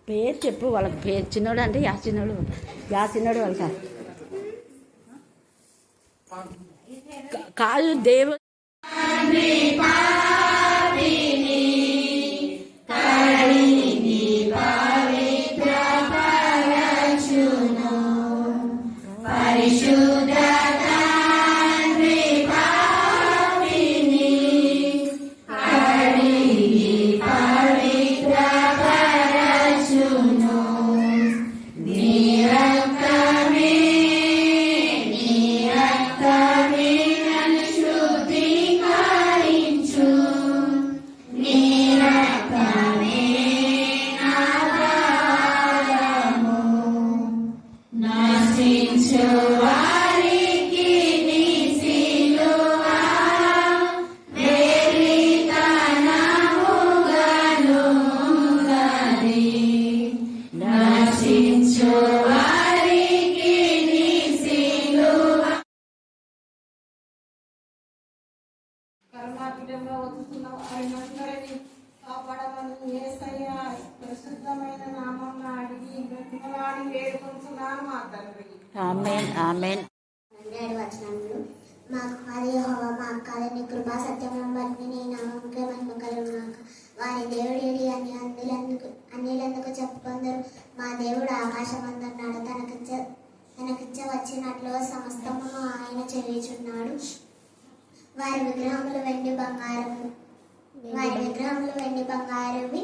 పేరు చెప్పు వాళ్ళకి. పేరు చిన్నోడు అంటే యా చిన్నోడు వాళ్ళకి కాదు దేవు కరుణాపీఠంలో వదులుతున్నావు. ఆయనందరినీ కాపాడమని యేసయ్య పరిశుద్ధమైన నామం అడిగి బ్రతిమలాడి వేడుకుంటున్నాను మా తండ్రి. ఆమేన్ ఆమేన్. వచనములు మాకు మరి యెహోవా మా అక్కలని కృపా సత్యములను బట్టి నీ నామముకే మహిమ కలుగుగాక. వారి దేవుడి అని అన్యులందుకు చెప్పుకొందరు. మా దేవుడు ఆకాశమందున్నాడు, తనకిచ్చ వచ్చినట్లు సమస్తమును ఆయన చేయుచున్నాడు. వారి విగ్రహములు వెండి బంగారవి,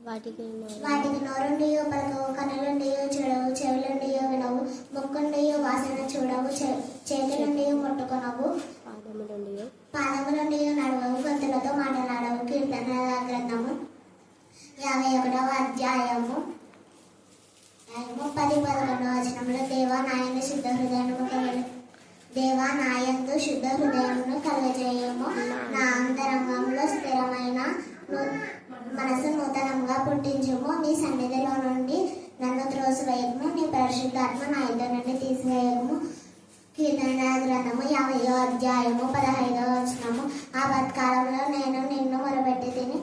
వాటికి నోరుండియో పలకవు, కనులుండియో చూడవు, చెవులుండియో వినవు, ముక్కుండియో వాసన చూడవు, చేతులుండియో ముట్టుకొనవు, పాదములుండియో నడవవు, గొంతులతో మాట్లాడవు. కీర్తనల గ్రంథము 51వ అధ్యాయము 10-11 వచనములు. దేవా నాయందు శుద్ధ హృదయమును కలుగజేయము. నా అంతరంగంలో స్థిరమైన మనసు నూతనంగా పుట్టించుము. నీ సన్నిధిలో నుండి నన్ను త్రోసివేయము. నీ పరిశుద్ధాత్మ నా యుద్ధ నుండి తీసివేయము. కీర్తన గ్రంథము 50వ అధ్యాయము 15వ వచనము. ఆపత్కాలంలో నేను నిన్ను మొరపెట్టి తిని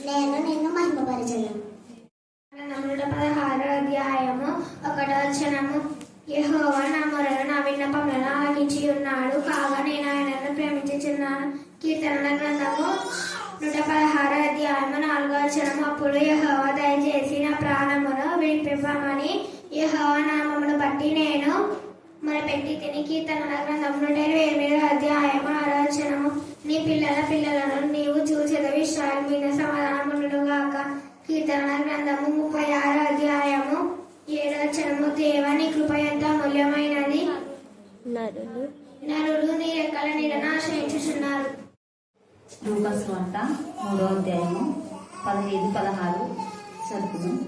నేను నిన్ను మహిమపరచను. 16వ అధ్యాయము 1వ వచనము. యెహోవా నా మొరను నా విన్నపములను ఆలకించి ఉన్నాడు, కాగా నేను ఆయనను ప్రేమించుచున్నాను. కీర్తనల గ్రంథము 116వ అధ్యాయము 4వ వచనము. అప్పుడు యెహోవా దయచేసి నా ప్రాణమును విడిపింపమని యెహోవా నామమును బట్టి నేను మొరపెట్టి తిని. కీర్తనల గ్రంథము 128వ అధ్యాయము 6వ వచనము. నీ పిల్లలను నీవు చూచెదవు, ఇశ్రాయేలు మీద సమాధానముండును గాక. కీర్తనల గ్రంథము 36వ అధ్యాయము 7వ వచనము. దేవా నీ కృప ఎంత అమూల్యమైనది, నరులు నీ రెక్కల నీడను ఆశ్రయించుచున్నారు. లూకాసు వార్త 3వ అధ్యాయము 15-16 చదువును.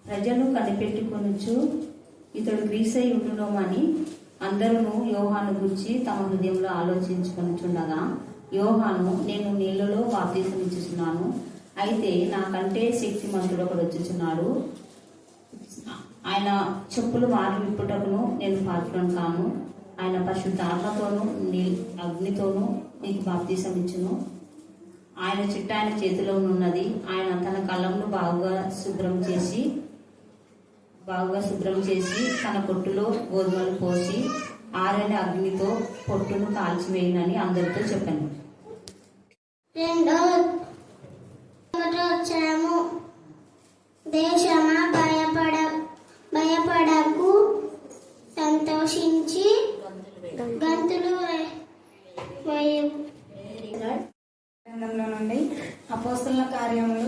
ప్రజలు కనిపెట్టుకొనుచు ఇతడు క్రీస్తై ఉండునోమని అందరూ యోహాను గురించి తమ హృదయంలో ఆలోచించుకొనుచుండగా, యోహాను నేను నీళ్లలో బాప్తిసమిచ్చుచున్నాను, అయితే నాకంటే శక్తిమంతుడు ఒకడు వచ్చుచున్నాడు, ఆయన చెప్పులు వారి విప్పుటకును నేను పాత్రను కాను, ఆయన పరిశుద్ధాత్మతోనూ అగ్నితోనూ నీకు బాప్తిసం ఇచ్చును. ఆయన చిట్ట ఆయన చేతిలో ఉన్నది. ఆయన తన కళ్ళమును బాగుగా శుభ్రం చేసి తన పొట్టులో గోధుమలు పోసి ఆరైన అగ్నితో పొట్టును కాల్చివేయనని అందరితో చెప్పాను. 2వ వచనము. దేశమా భయపడకు, సంతోషించి గంతులు వేయు. గ్రంథంలో నుండి అపోస్తలుల కార్యములు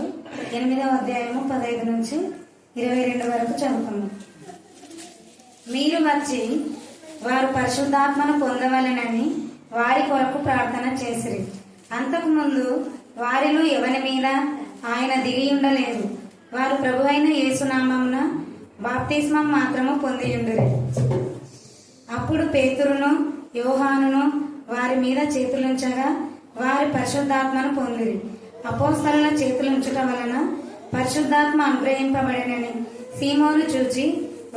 8వ అధ్యాయము 15 నుంచి 22 వరకు చదువుకున్నాం. మీరు వచ్చి వారు పరిశుద్ధాత్మను పొందవలెనని వారి కొరకు ప్రార్థన చేసిరి. అంతకుముందు వారిలో ఎవరి మీద ఆయన దిగి ఉండలేదు. వారు ప్రభువైన యేసునామమున బాప్తిస్మం మాత్రము పొందియుండిరి. అప్పుడు పేతురును యోహానును వారి మీద చేతులుంచగా వారి పరిశుద్ధాత్మను పొందిరి. అపోస్తలుల చేతులుంచుట వలన పరిశుద్ధాత్మ అనుగ్రహింపబడినని సీమోను చూచి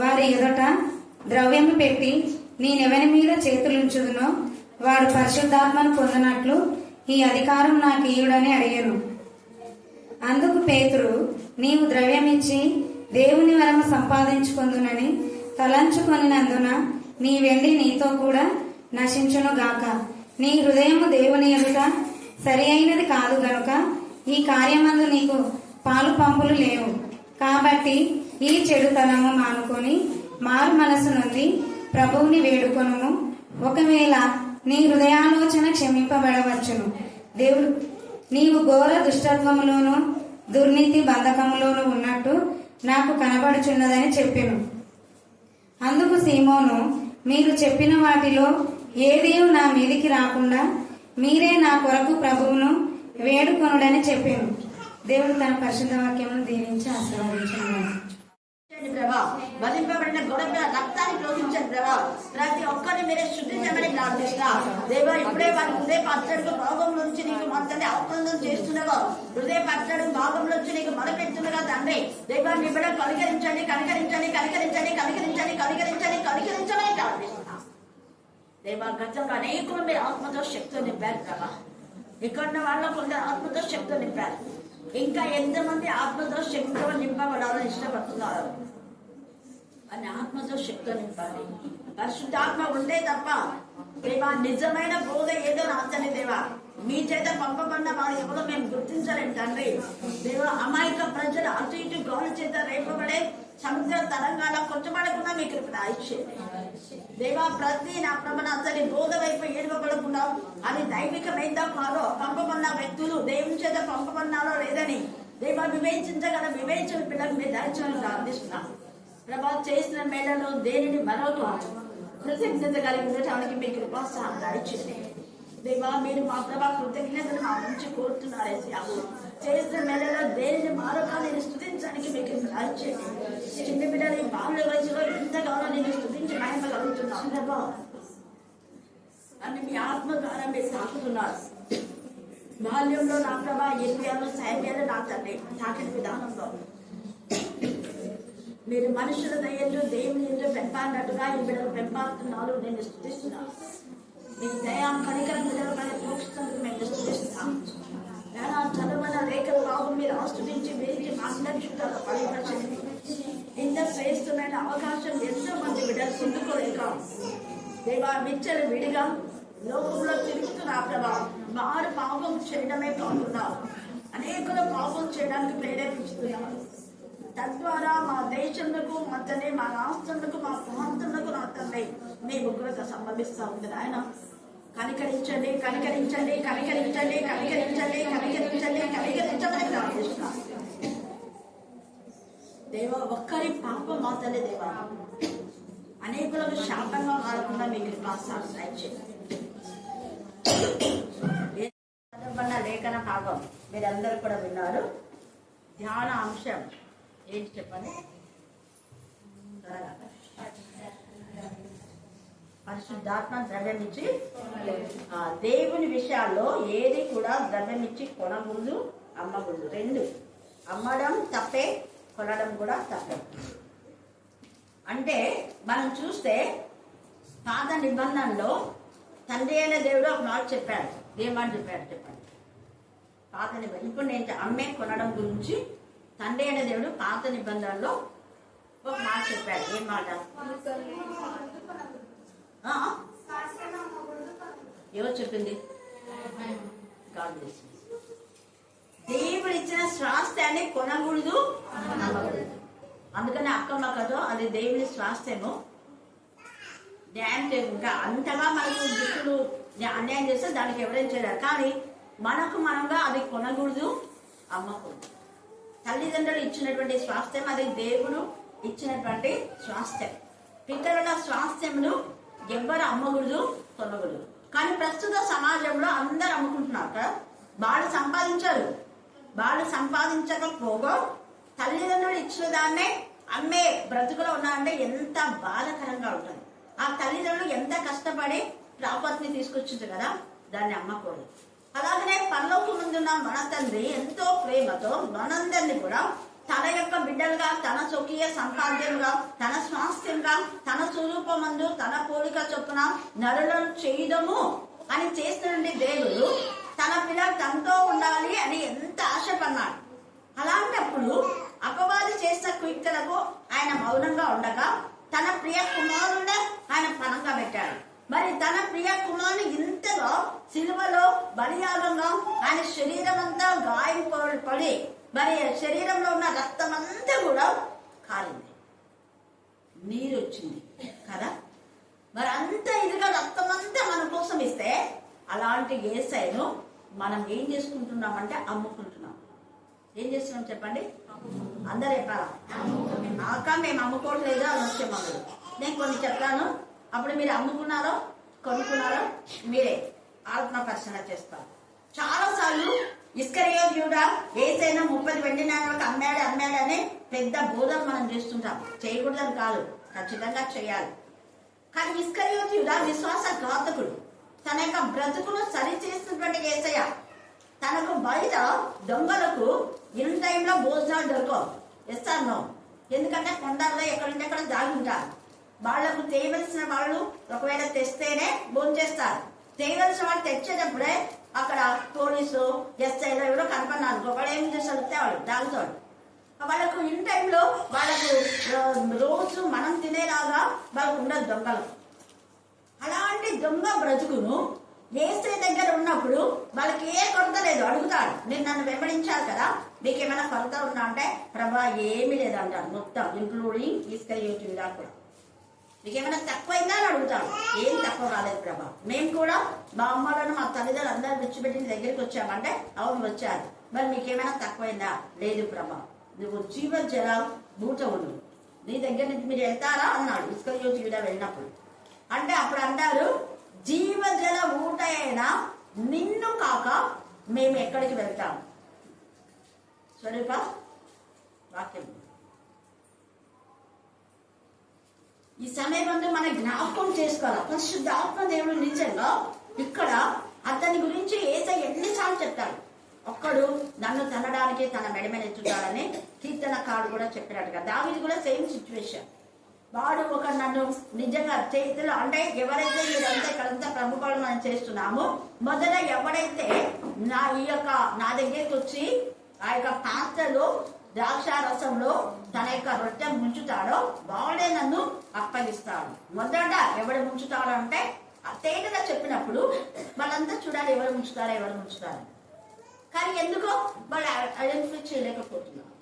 వారి ఎదుట ద్రవ్యము పెట్టి నేనెవని మీద చేతులుంచుదునో వాడు పరిశుద్ధాత్మను పొందినట్లు ఈ అధికారం నాకు ఇయ్యుడని అడిగాను. అందుకు పేతురు, నీవు ద్రవ్యమిచ్చి దేవుని వరము సంపాదించుకొందునని తలంచుకొనినందున నీ వెండి నీతో కూడా నశించును గాక. నీ హృదయము దేవుని ఎదుట సరి అయినది కాదు గనుక ఈ కార్యమందు నీకు పాలు పంపులు లేవు. కాబట్టి ఈ చెడుతనము మానుకొని మారు మనసు నుండి ప్రభువుని వేడుకొనుము. ఒకవేళ నీ హృదయాలోచన క్షమింపబడవచ్చును. దేవుడు నీవు ఘోర దుష్టత్వములోను దుర్నీతి బంధకములోను ఉన్నట్టు నాకు కనబడుచున్నదని చెప్పెను. అందుకు సీమోను, మీరు చెప్పిన వాటిలో ఏదీ నా మీదికి రాకుండా మీరే నా కొరకు ప్రభువును వేడుకొనుడని చెప్పాను. దేవుడు తన పరిశుద్ధ వాక్యమును దీవించి ఆశీర్వదించును. ప్రభా వధింపబడిన గొడవ రక్తాన్ని ప్రోగించండి ప్రభా. ప్రతి ఒక్కరిని మీరే శుద్ధించమని ప్రార్థిస్తున్నా దేవా. ఇప్పుడే వారి హృదయ పచ్చడి భాగం నుంచి నీకు మొత్తం ఆత్మం చేస్తున్నావో హృదయ పచ్చడి భాగం నుంచి నీకు మొదపెడుతుండగా తండ్రి దేవా, నీ బిడ్డ కనికరించండి కనికరించండి కనికరించండి కనికరించండి కనికరించండి కనికరించమని ప్రార్థిస్తున్నా దేవా. గతంలో అనేకులు మీరు ఆత్మతో శక్తితో నింపారు ప్రభా. ఇక్కడ వాళ్ళ కొందరు ఆత్మతో శక్తితో నింపారు. ఇంకా ఎంతమంది ఆత్మతో శక్తితో నింపబడాలని ఇష్టపడుతున్నారు అని ఆత్మతో శక్తితో నింపాలి. పరిశుద్ధాత్మ ఉండే తప్ప దేవా నిజమైన బోధ ఏదో నాచని దేవా. మీ చేత పంపబడిన వారు ఎవరో మేము గుర్తించలేం తండ్రి దేవా. అమాయక ప్రజలు అటు ఇటు గౌరవ చేత రేపబడే సముద్ర తరంగాల కొట్టబడకుండా మీ కృపణ ఇచ్చేది దేవా. ప్రతి నా ప్రమణ అతని బోధ వైపు ఏడవబడకుండా అది దైవికమైందా కాదో పంపబడిన వ్యక్తులు దేవుని చేత పంపబడినారో లేదని దేవా వివేచించగల వివేచన పిల్లలు మీరు దయచేయని ప్రార్థిస్తున్నాం ప్రభా. చేసిన మేళలో దేనిని మరొక కృతజ్ఞత కలిగి ఉండటానికి మీ కృపా సహాయం దయచేయండి దేవా. మీరు మా ప్రభా కృతజ్ఞతలు మా నుంచి కోరుతున్నారే చేసిన మేళలో దేనిని మరొక నేను స్థుతించడానికి మీకు దయచేయండి. చిన్న బిడ్డలు బాల్య వయసులో ఎంతగానో నేను స్థుతించి మహిమ కలుగుతున్నాను ప్రభా అని మీ ఆత్మ ద్వారా మీరు తాకుతున్నారు. బాల్యంలో నా ప్రభా ఎన్నియాలు సైన్యాలు నా తండ్రి తాకిన విధానంలో మీరు మనుషుల దయ్యంలో దేవుని ఎంతో పెంపాడినట్టుగా ఈ బిడ్డలు పెంపాడుతున్నారు. నేను స్థుతిస్తున్నాను. మీ దయా కనికరం బిడ్డల పైన ప్రోక్షిస్తున్నందుకు మేము స్థుతిస్తున్నాం. చదువున్న రేఖల బాబు మీరు ఆస్వాదించి వీరికి మార్గదర్శకులుగా పనిపరచండి. ఇంత శ్రేష్టమైన అవకాశం ఎంతో మంది బిడ్డలు పొందుకోలేక దేవా విచ్చలు విడిగా లోకంలో తిరుగుతున్న ప్రభా వారు పాపం చేయడమే కాకుండా అనేకులు పాపం చేయడానికి ప్రేరేపిస్తున్నారు. తద్వారా మా దేశంలో మా తండ్రి మా రాష్ట్రంలో మా ప్రాంతంలో నా తండ్రి మీ ఉగ్రత సంభవిస్తూ ఉంది. ఆయన కనికరించండి కనికరించండి కనికరించండి కనికరించండి కనికరించండి కనికరించమని ప్రార్థిస్తున్నాం దేవా. ఒక్కరి పాపం మా తల్లి దేవా అనేకులకు శాపంగా మారకుండా మీ కృపాసాలు దయచేయండి. లేఖన భాగం మీరందరూ కూడా విన్నారు. ధ్యాన అంశం ఏంటి చెప్పండి. పరిశుద్ధాత్మ ద్రవ్యం ఇచ్చి దేవుని విషయాల్లో ఏది కూడా ద్రవ్యం ఇచ్చి కొనకూడదు అమ్మకూడదు. రెండు అమ్మడం తప్పే కొనడం కూడా తప్పే. అంటే మనం చూస్తే పాత నిబంధనలో తండ్రి అయిన దేవుడు ఒక మాట చెప్పాడు. ఏమని చెప్పాడు చెప్పండి. పాత నిబంధన ఇప్పుడు నేను అమ్మే కొనడం గురించి తండ్రి అయిన దేవుడు పాత నిబంధనలో ఒక మాట చెప్పాడు. ఏం మాట? ఎవరు చెప్పింది? దేవుడు ఇచ్చిన స్వాస్థ్యాన్ని కొనకూడదు అమ్మకూడదు. అందుకని అక్కమ్మ కదో అది దేవుని స్వాస్థ్యము. న్యాయం ఇంకా అంతగా మనకు దుష్టులు అన్యాయం చేస్తే దానికి ఎవరైనా చేయలేరు. కానీ మనకు మనంగా అది కొనకూడదు అమ్మకూడదు. తల్లిదండ్రులు ఇచ్చినటువంటి స్వాస్థ్యం అది దేవుడు ఇచ్చినటువంటి స్వాస్థ్యం. పితరుల స్వాస్థ్యములు ఎవ్వరు అమ్మకూడదు కొనకూడదు. కానీ ప్రస్తుత సమాజంలో అందరు అమ్ముకుంటున్నారు కదా. వాళ్ళు సంపాదించారు. వాళ్ళు సంపాదించకపోగా తల్లిదండ్రులు ఇచ్చిన దాన్నే అమ్మే బ్రతుకులో ఉన్నారంటే ఎంత బాధాకరంగా ఉంటుంది. ఆ తల్లిదండ్రులు ఎంత కష్టపడి ప్రాపర్టీని తీసుకొచ్చింది కదా, దాన్ని అమ్మకూడదు. అలాగనే పరలోకం ముందున్న మన తండ్రి ఎంతో ప్రేమతో మనందరినీ కూడా తన యొక్క బిడ్డలుగా, తన స్వకీయ సంపాద్యముగా, తన స్వాస్థ్యంగా, తన స్వరూపమందు తన పోలిక చొప్పున నరులను చేయదము అని చేస్తున్న దేవుడు తన పిల్లలు తనతో ఉండాలి అని ఎంత ఆశపడినాడు. అలాంటప్పుడు అపవాది చేసిన కీర్తనకు ఆయన మౌనంగా ఉండగా తన ప్రియ కుమారుడే ఆయన పనంగా పెట్టాడు. మరి తన ప్రియ కుమారుని ఇంతగా సిలువలో బలియాగంగా ఆయన శరీరం అంతా గాయం పడి మరి శరీరంలో ఉన్న రక్తం అంతా కూడా కాలింది, నీరు వచ్చింది కదా. మరి అంత ఇదిగా రక్తం అంతా మన కోసం ఇస్తే అలాంటి యేసయ్యను మనం ఏం చేసుకుంటున్నామంటే అమ్ముకుంటున్నాం. ఏం చేస్తున్నాం చెప్పండి? అందరు చెప్పాలా? మేము అమ్ముకోవట్లేదు అని వచ్చే మమ్మల్ని నేను కొన్ని చెప్తాను, అప్పుడు మీరు అమ్ముకున్నారో కొనుక్కున్నారో మీరే ఆత్మ పరిశీలన చేస్తారు. చాలా సార్లు ఇస్కరియోతు యూదా యేసయ్యను 30 వెండి నాణాలకు అమ్మాడని పెద్ద బోధన మనం చేస్తుంటాం. చేయకూడదని కాదు, ఖచ్చితంగా చేయాలి. కానీ ఇస్కరియోతు యూదా విశ్వాస ఘాతకుడు. తన యొక్క బ్రతుకును సరి చేస్తున్నటువంటి యేసయ్య తనకు బయట దొంగలకు ఇన్ టైంలో భోజనాలు దొరకవు. ఇస్తాను, ఎందుకంటే కొండల్లో ఎక్కడుంటే అక్కడ దాగి ఉంటారు. వాళ్లకు చేయవలసిన వాళ్ళు ఒకవేళ తెస్తేనే భోజనం చేస్తారు. చేయవలసిన వాళ్ళు తెచ్చేటప్పుడే అక్కడ పోలీసు ఎస్ఐలో ఎవరో కనపడినారు, ఒకళ్ళు ఏం చేస్తాడు వాడు దాగుతాడు. వాళ్ళకు ఇన్ టైంలో వాళ్ళకు రోజు మనం తినేలాగా వాళ్ళకు ఉండదు దొంగలకు. అలాంటి దొంగ బ్రతుకును యేసయ్య దగ్గర ఉన్నప్పుడు వాళ్ళకి ఏ కొరత లేదు. అడుగుతాడు, నేను నన్ను వెంబడించారు కదా, మీకు ఏమైనా కొరత ఉన్నా అంటే ప్రభా ఏమీ లేదంటాడు. మొత్తం ఇంక్లూడింగ్ ఇస్కరియోతు యూదా కూడా. మీకేమైనా తక్కువైందా అని అడుగుతాడు. ఏం తక్కువ రాలేదు ప్రభా, మేము కూడా మా అమ్మలను మా తల్లిదండ్రులు అందరూ విడిచిపెట్టి దగ్గరికి వచ్చామంటే అవును వచ్చారు. మరి మీకేమైనా తక్కువైందా? లేదు ప్రభా, నువ్వు జీవజల బూటవును, నీ దగ్గర నుంచి మీరు వెళ్తారా అన్నాడు ఇస్కరియోతు యూదా వెళ్ళినప్పుడు. అంటే అప్పుడు అన్నారు, జీవజల ఊట అయినా నిన్ను కాక మేము ఎక్కడికి వెళ్తాం? స్వరూప వాక్యం ఈ సమయంలో మన జ్ఞాపకం చేసుకోవాలి. పరిశుద్ధాత్మ దేవుడు నిజంగా ఇక్కడ అతని గురించి యేసయ్య ఎన్నిసార్లు చెప్తాడు. ఒక్కడు నన్ను తనడానికి తన మెడమెనెత్తుతాడని కీర్తనకారుడు కూడా చెప్పినట్టుగా దావీదు కూడా సేమ్ సిచ్యువేషన్. వాడు ఒక నన్ను నిజంగా చేతిలో అంటే ఎవరైతే మీరంతా ఇక్కడంతా ప్రభుత్వాలు మనం చేస్తున్నామో మొదట ఎవడైతే నా దగ్గరికి వచ్చి ఆ యొక్క పాత్రలో ద్రాక్ష రసంలో తన యొక్క రొట్టె ముంచుతాడో వాడే నన్ను అప్పగిస్తాడు. మొదట ఎవడు ముంచుతాడు అంటే తేటగా చెప్పినప్పుడు వాళ్ళంతా చూడాలి ఎవరు ముంచుతారా ఎవరు ముంచుతారు. కానీ ఎందుకో వాళ్ళు ఐడెంటిఫై చేయలేకపోతున్నారు.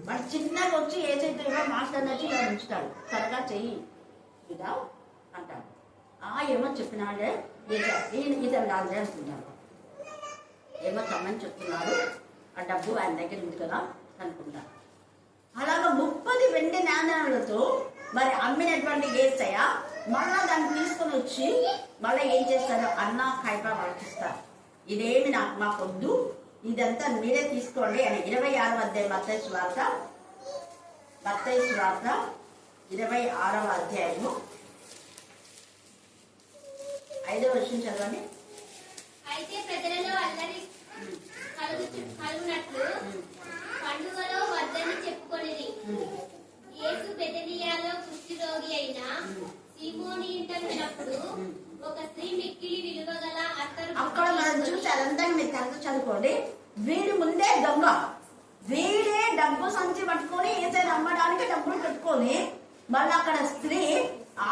వాడు చిన్నగా వచ్చి ఏ చేతిలో మాస్టర్ వచ్చి ఇలా ఉంచుతాడు, త్వరగా చెయ్యి ఇదా అంటాడు. ఏమో చెప్పినాడే ఇతను రాజే అనుకుంటాడు, ఏమో తమ్మని చెప్తున్నాడు, ఆ డబ్బు ఆయన దగ్గర ఉంది కదా అనుకుంటాడు. అలాగా 30 వెండి నాణ్యాలతో మరి అమ్మినటువంటి యేసయ్య మళ్ళా దాన్ని తీసుకొని వచ్చి మళ్ళీ ఏం చేస్తారో అన్న కైప వాళ్ళకిస్తారు. ఇదేమి మాకొద్దు, ఇదంతా మీరే తీసుకోండి అని 26వ అధ్యాయం మత్తయి సువార్త 26వ అధ్యాయము 5వ వచనం చదవండి. అయితే ప్రజలలో అల్లరి కలుగునట్లు పండుగలో వద్దని చెప్పుకొనిది. యేసు బెతనియాలో కుష్ఠరోగి అయిన సీమోని ఇంట ఉన్నప్పుడు ఒక స్త్రీ మిక్కిలి విలువగల అక్కడ మనం చూసి అదంతా మీరు తనతో చదువుకోండి. వీడి ముందే దొంగ, వీడే డబ్బు సంచి పట్టుకొని ఏదైనా అమ్మడానికి డబ్బులు పెట్టుకొని మళ్ళీ అక్కడ స్త్రీ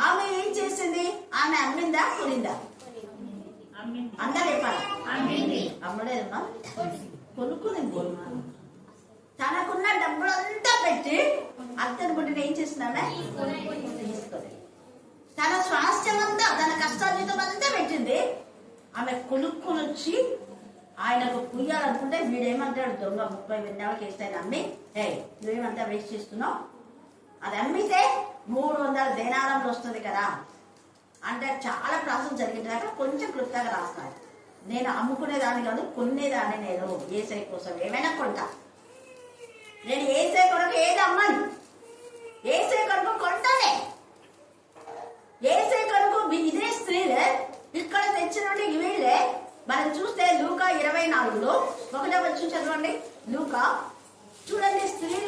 ఆమె ఏం చేసింది? ఆమె అమ్మిందా కొనిందా? అందరు చెప్పాలి. అమ్మలేదమ్మా, కొనుక్కునింది. తనకున్న డబ్బులంతా పెట్టి అత్తని బుడ్డిని ఏం చేసిందామె తీసుకొని తన స్వాస్థ్యం అంతా తన కష్టార్జితం అంతా పెట్టింది. ఆమె కొనుక్కొని వచ్చి ఆయనకు పుయ్యాలనుకుంటే వీడేమంటాడు, దొంగ 30 వెండి కేస్తాయని అమ్మి నువ్వేమంతా వేస్ట్ చేస్తున్నావు, అది అమ్మితే 300 దేనారంలో వస్తుంది కదా అంటే చాలా ప్రాసెస్ జరిగిందాక కొంచెం క్లుప్తంగా రాస్తాడు. నేను అమ్ముకునేదాన్ని కాదు, కొనేదాన్ని. నేను ఏసై కోసం ఏమైనా కొంటా. నేను ఏసై కొరకు ఏది అమ్మను, ఏసై కొరకు కొంటానే. ఏసై కొరకు ఇదే స్త్రీలే ఇక్కడ తెచ్చినట్టు వీళ్ళే. మనం చూస్తే లూకా 24లో 1వ వచనం చదవండి. లూకా చూడండి, స్త్రీలు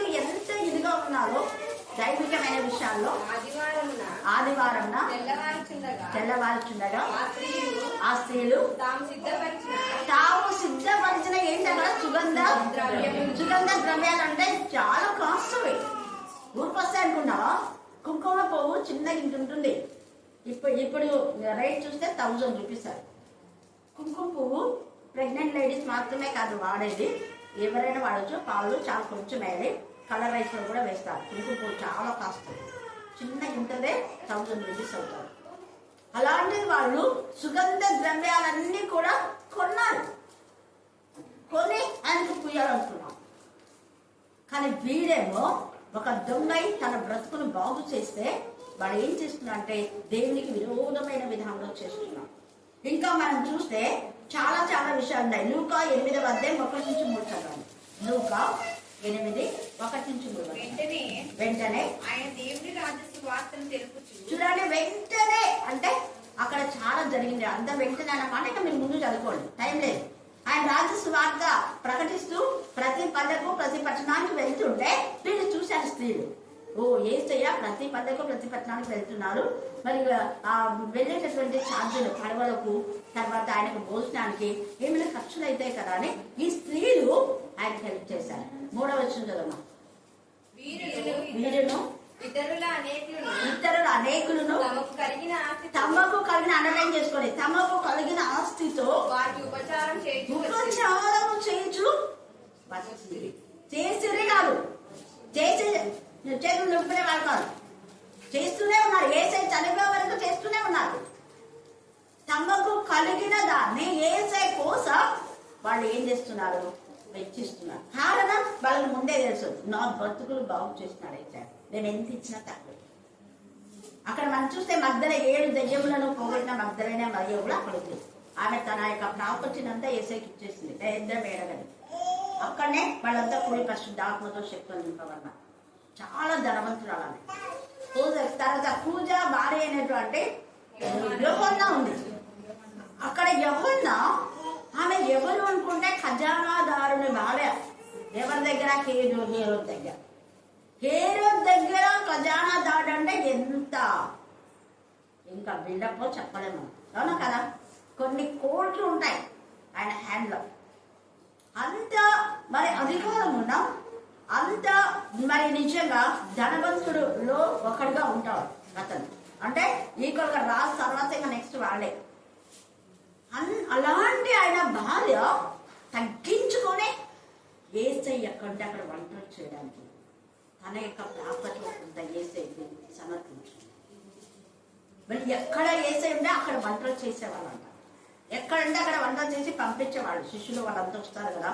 ఆదివారం తెల్లవారుచుండగా ఆ స్త్రీలు తాము సిద్ధపరిచిన ఏంటంటే సుగంధ ద్రవ్యాలు అంటే చాలా కాస్ట్లీ. ఊరికొస్తాయి అనుకున్నావా? కుంకుమ పువ్వు చిన్నగా ఇంత ఉంటుంది. ఇప్పుడు రేట్ చూస్తే 1000 రూపీస్. కుంకుమ పువ్వు ప్రెగ్నెంట్ లేడీస్ మాత్రమే కాదు వాడేది, ఎవరైనా వాడచ్చు. పాలు చాలా కొంచెం వేయాలి, కలర్ రైస్ లో కూడా వేస్తారు. కుంకుమ పువ్వు చాలా కాస్ట్, చిన్న ఇంతదే 1000 రూపీస్ అవుతారు. అలాంటిది వాళ్ళు సుగంధ ద్రవ్యాలన్నీ కూడా కొన్నారు, కొని ఆయనకు పూయాలనుకున్నాం. కానీ వీడేమో ఒక దొంగై తన బ్రతుకును బాగు చేస్తే వాడు ఏం చేస్తున్నా అంటే దేవునికి విరోధమైన విధానంలో చేస్తున్నాం. ఇంకా మనం చూస్తే చాలా చాలా విషయాలు ఉన్నాయి. లూకా 8:1-3 చదవండి. లూకా 8:1-3. వెంటనే ఆయన దేవుని రాజ్య సువార్తను తెలుపుచు. చూడండి, వెంటనే అంటే అక్కడ చాలా జరిగింది. అంత వెంటనే అన్నమాట. ఇక మీరు ముందు చదువుకోండి, టైం లేదు. ఆయన రాజ్య సువార్త ప్రకటిస్తూ ప్రతి పల్లెకు ప్రతి పట్టణానికి వెళ్తుంటే వీళ్ళు చూశారు స్త్రీలు. ఓ యేసయ్య ప్రతి పల్లెకు ప్రతి పట్టణానికి వెళ్తున్నారు. మరి వెళ్ళేటటువంటి ఛార్జీలు, పడవలకు, తర్వాత ఆయనకు భోజనానికి ఏమైనా ఖర్చులు అవుతాయి కదా అని ఈ స్త్రీలు ఆయనకు హెల్ప్ చేశారు. 3వ వచనం చదవమా. వీరును ఇతరుల అనేకులను తమకు కలిగిన అండర్లైన్ చేసుకోండి, తమకు కలిగిన ఆస్తితో ఉపచారం చేయించు చేసిరే కాదు, చేతులు నొప్పునే వాళ్ళు కాదు, చేస్తూనే ఉన్నారు. ఏసై చనిపోయే వరకు చేస్తూనే ఉన్నారు. తమకు కలిగిన దాన్ని ఏసై కోసం వాళ్ళు ఏం చేస్తున్నారు? వెచ్చిస్తున్నారు. కారణం వాళ్ళని ముందే తెలుసు, నా బ్రతుకులు బాగు చేస్తున్నాడు ఏసై, నేను ఎంత ఇచ్చినా తక్కువ. అక్కడ మనం చూస్తే మధ్యలో 7 దెయ్యములను పోగొట్టిన మధ్యలోనే మరియు కూడా అక్కడ ఉంది. ఆమె తన యొక్క ప్రాపర్టీనంతా ఏసైకి ఇచ్చేసింది, పెద్ద మేడగని. అక్కడనే వాళ్ళంతా కూడి పరిశుద్ధాత్మతో శక్తులు నింపబడ్డారు. చాలా ధనవంతురాలని. తర్వాత పూజ భార్య అయినటువంటి యోహన్నా ఉంది. అక్కడ యోహన్నా ఆమె ఎవరు అనుకుంటే ఖజానాదారుని భార్య. ఎవరి దగ్గర? హేరోద్ దగ్గర. హేరోద్ దగ్గర ఖజానాదారుడు అంటే ఎంత ఇంకా బిల్డప్ చెప్పలేము, అవునా కదా? కొన్ని కోట్లు ఉంటాయి ఆయన హ్యాండ్లో. అంత మరి అధికారం ఉన్నా, అంత మరి నిజంగా ధనవంతుడులో ఒకటిగా ఉంటాడు అతను. అంటే ఈక్వల్గా రాజు తర్వాత ఇంకా నెక్స్ట్ వాళ్ళే. అలాంటి ఆయన భార్య తగ్గించుకొని ఏసై ఎక్కడంటే అక్కడ వంటలు చేయడానికి తన యొక్క ప్రాపర్టీ కొంత ఏసైకి సమర్పించింది. మరి ఎక్కడ ఏసై ఉంటే అక్కడ వంటలు చేసేవాళ్ళంట. ఎక్కడంటే అక్కడ వంటలు చేసి పంపించేవాళ్ళు. శిష్యులు వాళ్ళంతా వస్తారు కదా,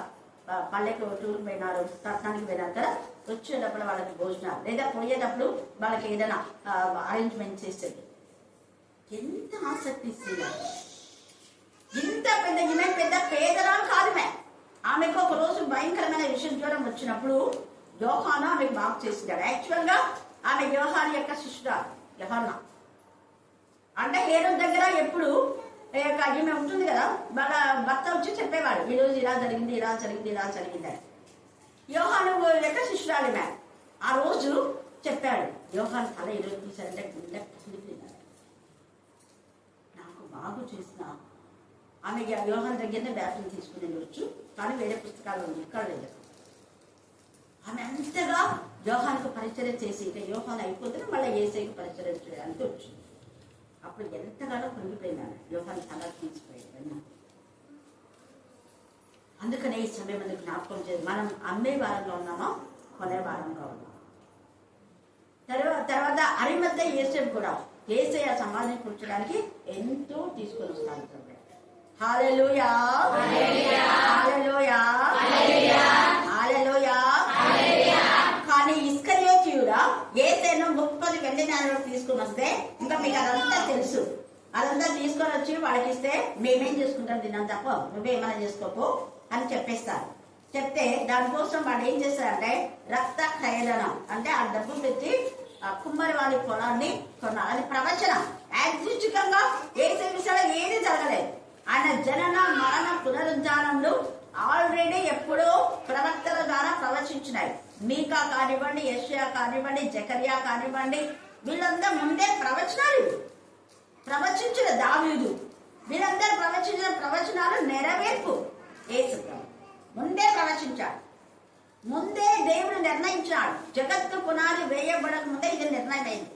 పల్లెకి టూర్కి పోయినారు, పట్టణానికి పోయినారు కదా, వచ్చేటప్పుడు వాళ్ళకి భోజనాలు లేదా పోయేటప్పుడు వాళ్ళకి ఏదైనా అరేంజ్మెంట్ చేసేది. ఎంత ఆసక్తి ఇస్తున్నారు! ఇంత పెద్ద ఈమె పెద్ద పేదరాలు కాదు. ఆమెకు ఒక రోజు భయంకరమైన విషయం జ్వరం వచ్చినప్పుడు యోహాను ఆమెకు బాగు చేసినాడు. యాక్చువల్ గా ఆమె యోహాను యొక్క శిష్యురాలు. యోహానా అంటే హేరోదు దగ్గర ఎప్పుడు ఈమె ఉంటుంది కదా, వాళ్ళ భర్త వచ్చి చెప్పేవాడు, ఈ రోజు ఇలా జరిగింది, ఇలా జరిగింది, ఇలా జరిగింది అని. యోహాను యొక్క శిష్యురాలు ఈమె. ఆ రోజు చెప్పాడు, యోహాను తల ఈరోజు తీశారంటే గుండె కులిపోయినాడు. నాకు బాగు చేసిన ఆమె యోహాను దగ్గరనే బ్యాప్టిజం తీసుకుని వచ్చు, కానీ వేరే పుస్తకాలు ఉంది, ఇక్కడ లేదు. ఆమె అంతగా యోహానుకు పరిచయం చేసి ఇక యోహాను అయిపోతే మళ్ళీ యేసయ్యకు పరిచయం చేయడానికి వచ్చింది. అప్పుడు ఎంతగానో కృంగిపోయినాడు. యోహాను తల తీసిపోయాడు. అందుకనే ఈ సమయం మనకు జ్ఞాపకం చేయదు, మనం అమ్మే వారంగా ఉన్నామా, కొనే వారంగా ఉన్నాం. తర్వాత అరిమధ్య యేసేపు కూడా యేసయ్య సమాధిని కూర్చోడానికి ఎంతో తీసుకొని వస్తాను. హల్లెలూయా, హల్లెలూయా, హల్లెలూయా. కానీ ఇస్కరియోతీయుడా యేసయ్యను 30 వెండి నాణాలు తీసుకుని వస్తే, ఇంకా మీకు అదంతా తెలుసు, అదంతా తీసుకొని వచ్చి వాళ్ళకి ఇస్తే మేమేం చేసుకుంటాం, తిన్నాం తప్ప నువ్వేమైనా చేసుకోపో అని చెప్పేస్తారు. చెప్తే దానికోసం వాడు ఏం చేస్తారంటే రక్త ఖయదనం అంటే ఆ డబ్బు పెట్టి ఆ కుమ్మరి వారి పొలాన్ని కొన్నారు. అది ప్రవచనం. యాదృచ్ఛికంగా యేసయ్య విషయంలో ఏది జరగలేదు. ఆయన జనన మరణ పునరుద్ధానంలో ఆల్రెడీ ఎప్పుడో ప్రవక్తల ద్వారా ప్రవచించినాయి. మీకా కానివ్వండి, యెషయా కానివ్వండి, జకర్యా కానివ్వండి, వీళ్ళందరూ ముందే ప్రవచనాలు ప్రవచించిన దావీదు, వీళ్ళందరూ ప్రవచించిన ప్రవచనాలు నెరవేర్పు యేసు ప్రభు ముందే ప్రవచించాడు. ముందే దేవుడు నిర్ణయించాడు. జగత్తు పునాది వేయబడక ముందే ఇది నిర్ణయమైంది.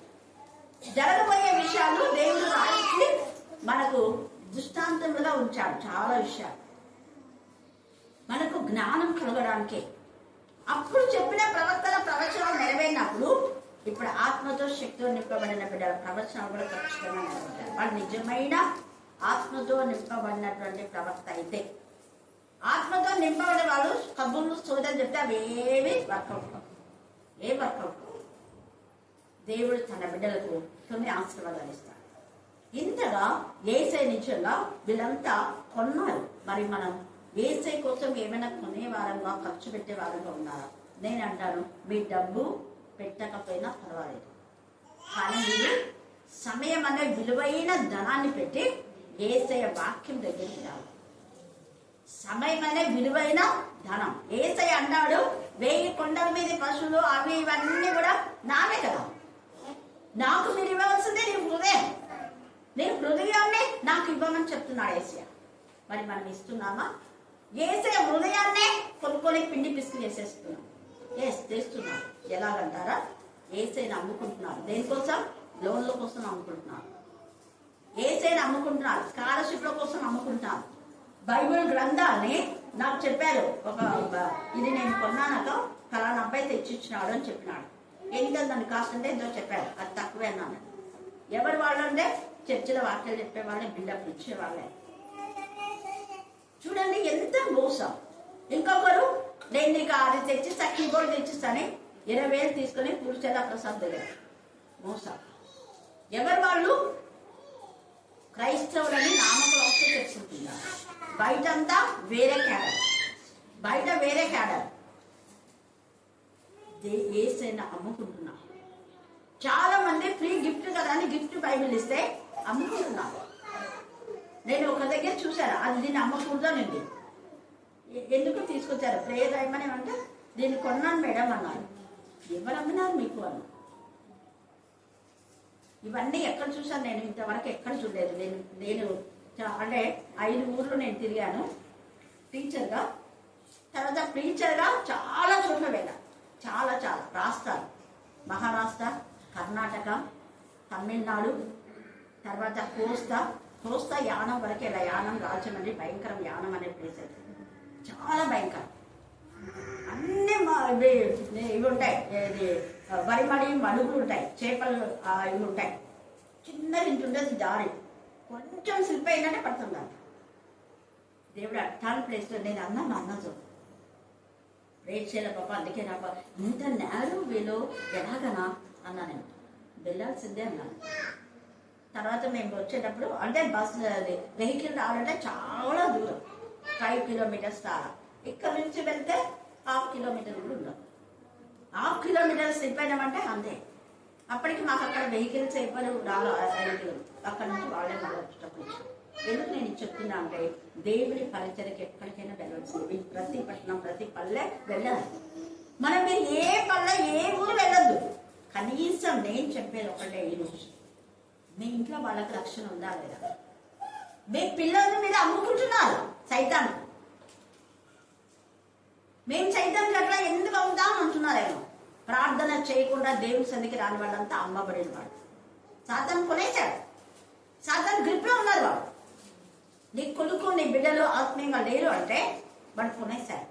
జరగబోయే విషయాలు దేవుడు రాయించి మనకు దృష్టాంతములుగా ఉంచాడు. చాలా విషయాలు మనకు జ్ఞానం కలగడానికే. అప్పుడు చెప్పిన ప్రవక్తల ప్రవచనాలు నెరవేరినప్పుడు ఇప్పుడు ఆత్మతో శక్తితో నింపబడిన బిడ్డల ప్రవచనాలు కూడా ఖచ్చితంగా నెరవేర్చారు. వాడు నిజమైన ఆత్మతో నింపబడినటువంటి ప్రవక్త అయితే, ఆత్మతో నింపబడే వాళ్ళు కబుర్లు సోదని చెప్తే అవి ఏవి వర్కౌట్ ఏ వర్కౌట్. దేవుడు తన బిడ్డలకు కొన్ని ఆశీర్వాదాలు ఇస్తాడు. ఇంతగా ఏసై నిజంగా వీళ్ళంతా కొన్నారు. మరి మనం ఏసై కోసం ఏమైనా కొనే వారంగా ఖర్చు పెట్టే వారంగా ఉన్నారా? నేను అంటాను, మీ డబ్బు పెట్టకపోయినా పర్వాలేదు, కానీ మీరు సమయం అనే విలువైన ధనాన్ని పెట్టి ఏసయ్య వాక్యం దగ్గరికి రావాలి. సమయం అనే విలువైన ధనం. ఏసయ్య అన్నాడు, 1000 కొండల మీద పశువులు అవి ఇవన్నీ కూడా నావే కదా, నాకు మీరు ఇవ్వవలసిందే నీ హృదయం, నీ హృదయాన్ని నాకు ఇవ్వమని చెప్తున్నాడు ఏసయ్య. మరి మనం ఇస్తున్నామా? ఏసయ్య హృదయాన్నే కొనుక్కొని పిండి పిసికి వేసేస్తున్నాం. తెస్తున్నాడు. ఎలాగంటారా? ఏసైని అమ్ముకుంటున్నారు. దేనికోసం? లోన్ల కోసం అమ్ముకుంటున్నారు. ఏసైని అమ్ముకుంటున్నారు. స్కాలర్షిప్ల కోసం అమ్ముకుంటున్నారు. బైబిల్ గ్రంథాన్ని నాకు చెప్పారు, ఇది నేను కొన్నానక ఫలానా అబ్బాయి తెచ్చిచ్చినాడు అని చెప్పినాడు. ఎంత దాని కాస్ట్ అంటే ఎంతో చెప్పారు. అది తక్కువే అన్నాను. ఎవరు వాళ్ళు అంటే చర్చిలో వాక్యాలు చెప్పేవాళ్ళే, బిల్డప్ ఇచ్చేవాళ్ళే. చూడండి ఎంత మోసం. ఇంకొకరు, నేను నీకు అది తెచ్చిస్తా, కీబోర్డ్ తెచ్చిస్తాను, 20,000 తీసుకుని పూర్చేలా ప్రసాద్ దగ్గర. మోసం. ఎవరు వాళ్ళు? క్రైస్తవులని నామకులు తెచ్చుకుంటున్నారు. బయటంతా వేరే క్యాడర్, బయట వేరే క్యాడర్. ఏసైనా అమ్ముకుంటున్నారు. చాలా మంది ఫ్రీ గిఫ్ట్ కదా అని గిఫ్ట్ బైబిల్ ఇస్తే అమ్ముకుంటున్నారు. నేను ఒక దగ్గర చూశాను, అది దీన్ని అమ్మకూడదనండి. ఎందుకు తీసుకొచ్చారు? ప్రేయర్ రాయమని అంటే దీన్ని కొన్నాను మేడం అన్నారు. ఎవరు అమ్మినారు మీకు అన్న? ఇవన్నీ ఎక్కడ చూసాను నేను? ఇంతవరకు ఎక్కడ చూడలేదు. నేను అంటే 5 ఊర్లు నేను తిరిగాను టీచర్గా. తర్వాత ప్రీచర్గా చాలా చోట్ల వెళ్ళాను. చాలా రాష్ట్రాలు, మహారాష్ట్ర, కర్ణాటక, తమిళనాడు, తర్వాత కోస్తా యానం వరకే. యానం రాజమండ్రి భయంకరం. యానం అనే ప్లేస్ అయితే చాలా భయంకరం. అన్ని ఇవి ఉంటాయి, వరిమడి మడుగులు ఉంటాయి, చేపలు ఇవి ఉంటాయి. చిన్నది ఇంటుండేది దారి, కొంచెం స్లిప్ అయిందంటే పడుతుందంట. దేవుడు అట్టాని ప్లేస్లో నేను అన్నతో రేట్ చేయాలి పాప, అందుకే నా ఇంత నేరు వీలో ఎలాగనా అన్నా. నేను వెళ్ళాల్సిందే అన్నాను. తర్వాత మేము వచ్చేటప్పుడు అంటే బస్సు వెహికల్ రావాలంటే చాలా దూరం, 5 కిలోమీటర్స్ రావాలి. ఇక్కడ నుంచి వెళ్తే 1/2 కిలోమీటర్ కూడా ఉండదు. 1/2 కిలోమీటర్ స్లిప్ అయినామంటే అంతే. అప్పటికి మాకు అక్కడ వెహికల్స్ అయిపోయి రాలో అక్కడ నుంచి వాళ్ళే వచ్చేటప్పుడు. ఎందుకు నేను చెప్తున్నా అంటే, దేవుడి పరిచయకి ఎక్కడికైనా వెళ్ళాల్సింది. ప్రతి పట్టణం, ప్రతి పల్లె వెళ్ళాలి. మనం మీరు ఏ పల్లె, ఏ ఊరు వెళ్ళొద్దు. కనీసం నేను చెప్పేది ఒకటే, ఈరోజు మీ ఇంట్లో వాళ్ళకి రక్షణ ఉందా లేదా? మీ పిల్లల మీద అమ్ముకుంటున్నారు సైతాన్ని. మేము సైతానికి అట్లా ఎందుకు అవుతాం అంటున్నారేమో. ప్రార్థన చేయకుండా దేవుని సన్నిధికి రాని వాళ్ళంతా అమ్మబడిన వాడు. సాతాను కొనేశాడు. సాతాను గ్రిప్లో ఉన్నారు. వాడు నీ కొడుకు, నీ బిడ్డలు ఆత్మీయంగా లేరు అంటే వాడు కొనేశాడు.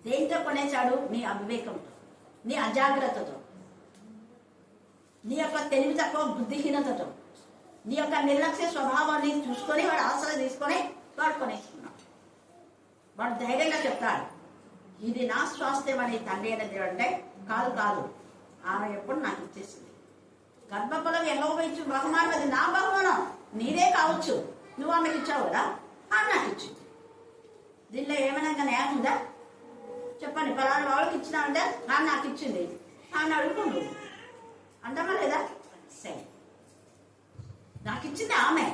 దేంతో కొనేశాడు? నీ అవివేకంతో, నీ అజాగ్రత్తతో, నీ యొక్క తెలివి తక్కువ బుద్ధిహీనతతో, నీ యొక్క నిర్లక్ష్య స్వభావాన్ని చూసుకొని వాడు ఆశలు తీసుకొని వాడు కొనేసుకున్నాడు. వాడు ధైర్యంగా చెప్తాడు, ఇది నా స్వాస్థ్యం అని తండ్రి అయిన దేవుడు అంటే, కాదు ఆమె ఎప్పుడు నాకు ఇచ్చేసింది. గర్భఫలం యెహోవా ఇచ్చు బహుమానం, అది నా బహుమానం, నీదే కావచ్చు, నువ్వు ఆమెకి ఇచ్చావు కదా, ఆమె నాకు ఇచ్చింది. దీనిలో ఏమైనా న్యాయం ఉందా చెప్పండి? పలానా వాళ్ళకి ఇచ్చినా అంటే ఆమె నాకు ఇచ్చింది, ఆమె అడుగుకుంటు అంటామా లేదా? సరే, నాకు ఇచ్చింది ఆమె,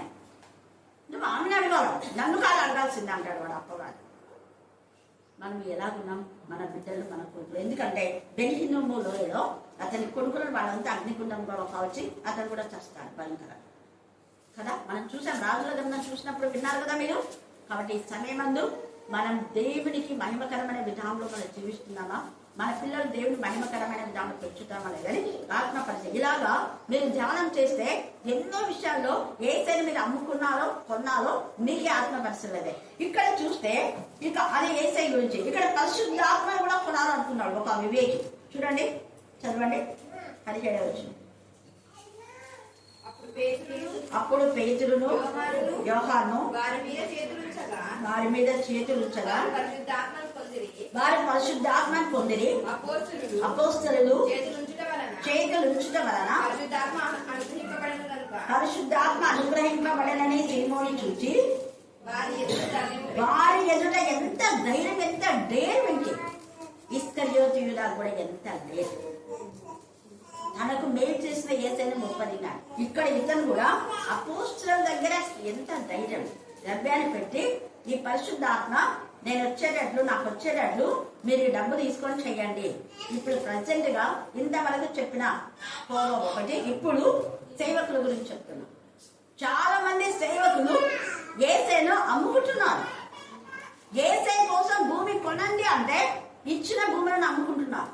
నువ్వు ఆమెను అడగాలి, నన్ను కాదు అడగాల్సింది అంటాడు వాడు అప్పగాడు. మనం ఎలాగున్నాం? మన బిడ్డలు, మన కొడుకులు. ఎందుకంటే బెనిహిన్నోము లోయలో అతని కొడుకులను వాళ్ళంతా అగ్నిగుండంలో కావచ్చు, అతను కూడా చేస్తాడు భయంకరంగా కదా. మనం చూసాం, రాజుల గ్రంథం చూసినప్పుడు విన్నారు కదా మీరు. కాబట్టి ఈ సమయమందు మనం దేవునికి మహిమకరమైన విధానంలో మనం జీవిస్తున్నామా, మన పిల్లలు దేవుని మహిమకరమైన విధానం పెంచుతామా లేదని ఆత్మ పరిచయం. ఇలాగా మీరు ధ్యానం చేస్తే ఎన్నో విషయాల్లో ఏసైనా మీరు అమ్ముకున్నారో కొన్నారో మీకే ఆత్మ పరిచయలేదే. ఇక్కడ చూస్తే ఇక అది ఏసై గురించి, ఇక్కడ పరిశుద్ధాత్మ కూడా కొనాలనుకున్నాడు ఒక వివేకి. చూడండి, చదవండి 17వ వచనం. అప్పుడు పేతురును యోహాను వారి మీద చేతులుంచగా వారి పరిశుద్ధాత్మను పొందిరి. అపోస్తలులు చేతులుంచుట వలన పరిశుద్ధాత్మ అనుగ్రహింపబడనని సీమోను చూచి వారి ఎదుట ఎంత ధైర్యం, ఎంత డేర్ వెంటి. ఇస్కరియోతు యూదా కూడా ఎంత డేర్, తనకు మేలు చేసిన యేసయ్యను మొప్పదిన్నాడు. ఇక్కడ ఇతను కూడా అపోస్తలుల దగ్గర ఎంత ధైర్యం, ద్రవ్యాన్ని పెట్టి ఈ పరిశుద్ధాత్మ నేను వచ్చేటట్లు, నాకు వచ్చేటట్లు మీరు ఈ డబ్బు తీసుకొని చెయ్యండి. ఇప్పుడు ప్రజెంట్ గా ఇంతవరకు చెప్పిన పోవ ఒకటి, ఇప్పుడు సేవకుల గురించి చెప్తున్నా. చాలా మంది సేవకులు యేసయ్యను అమ్ముకుంటున్నారు. యేసయ్య కోసం భూమి కొనండి అంటే ఇచ్చిన భూములను అమ్ముకుంటున్నారు.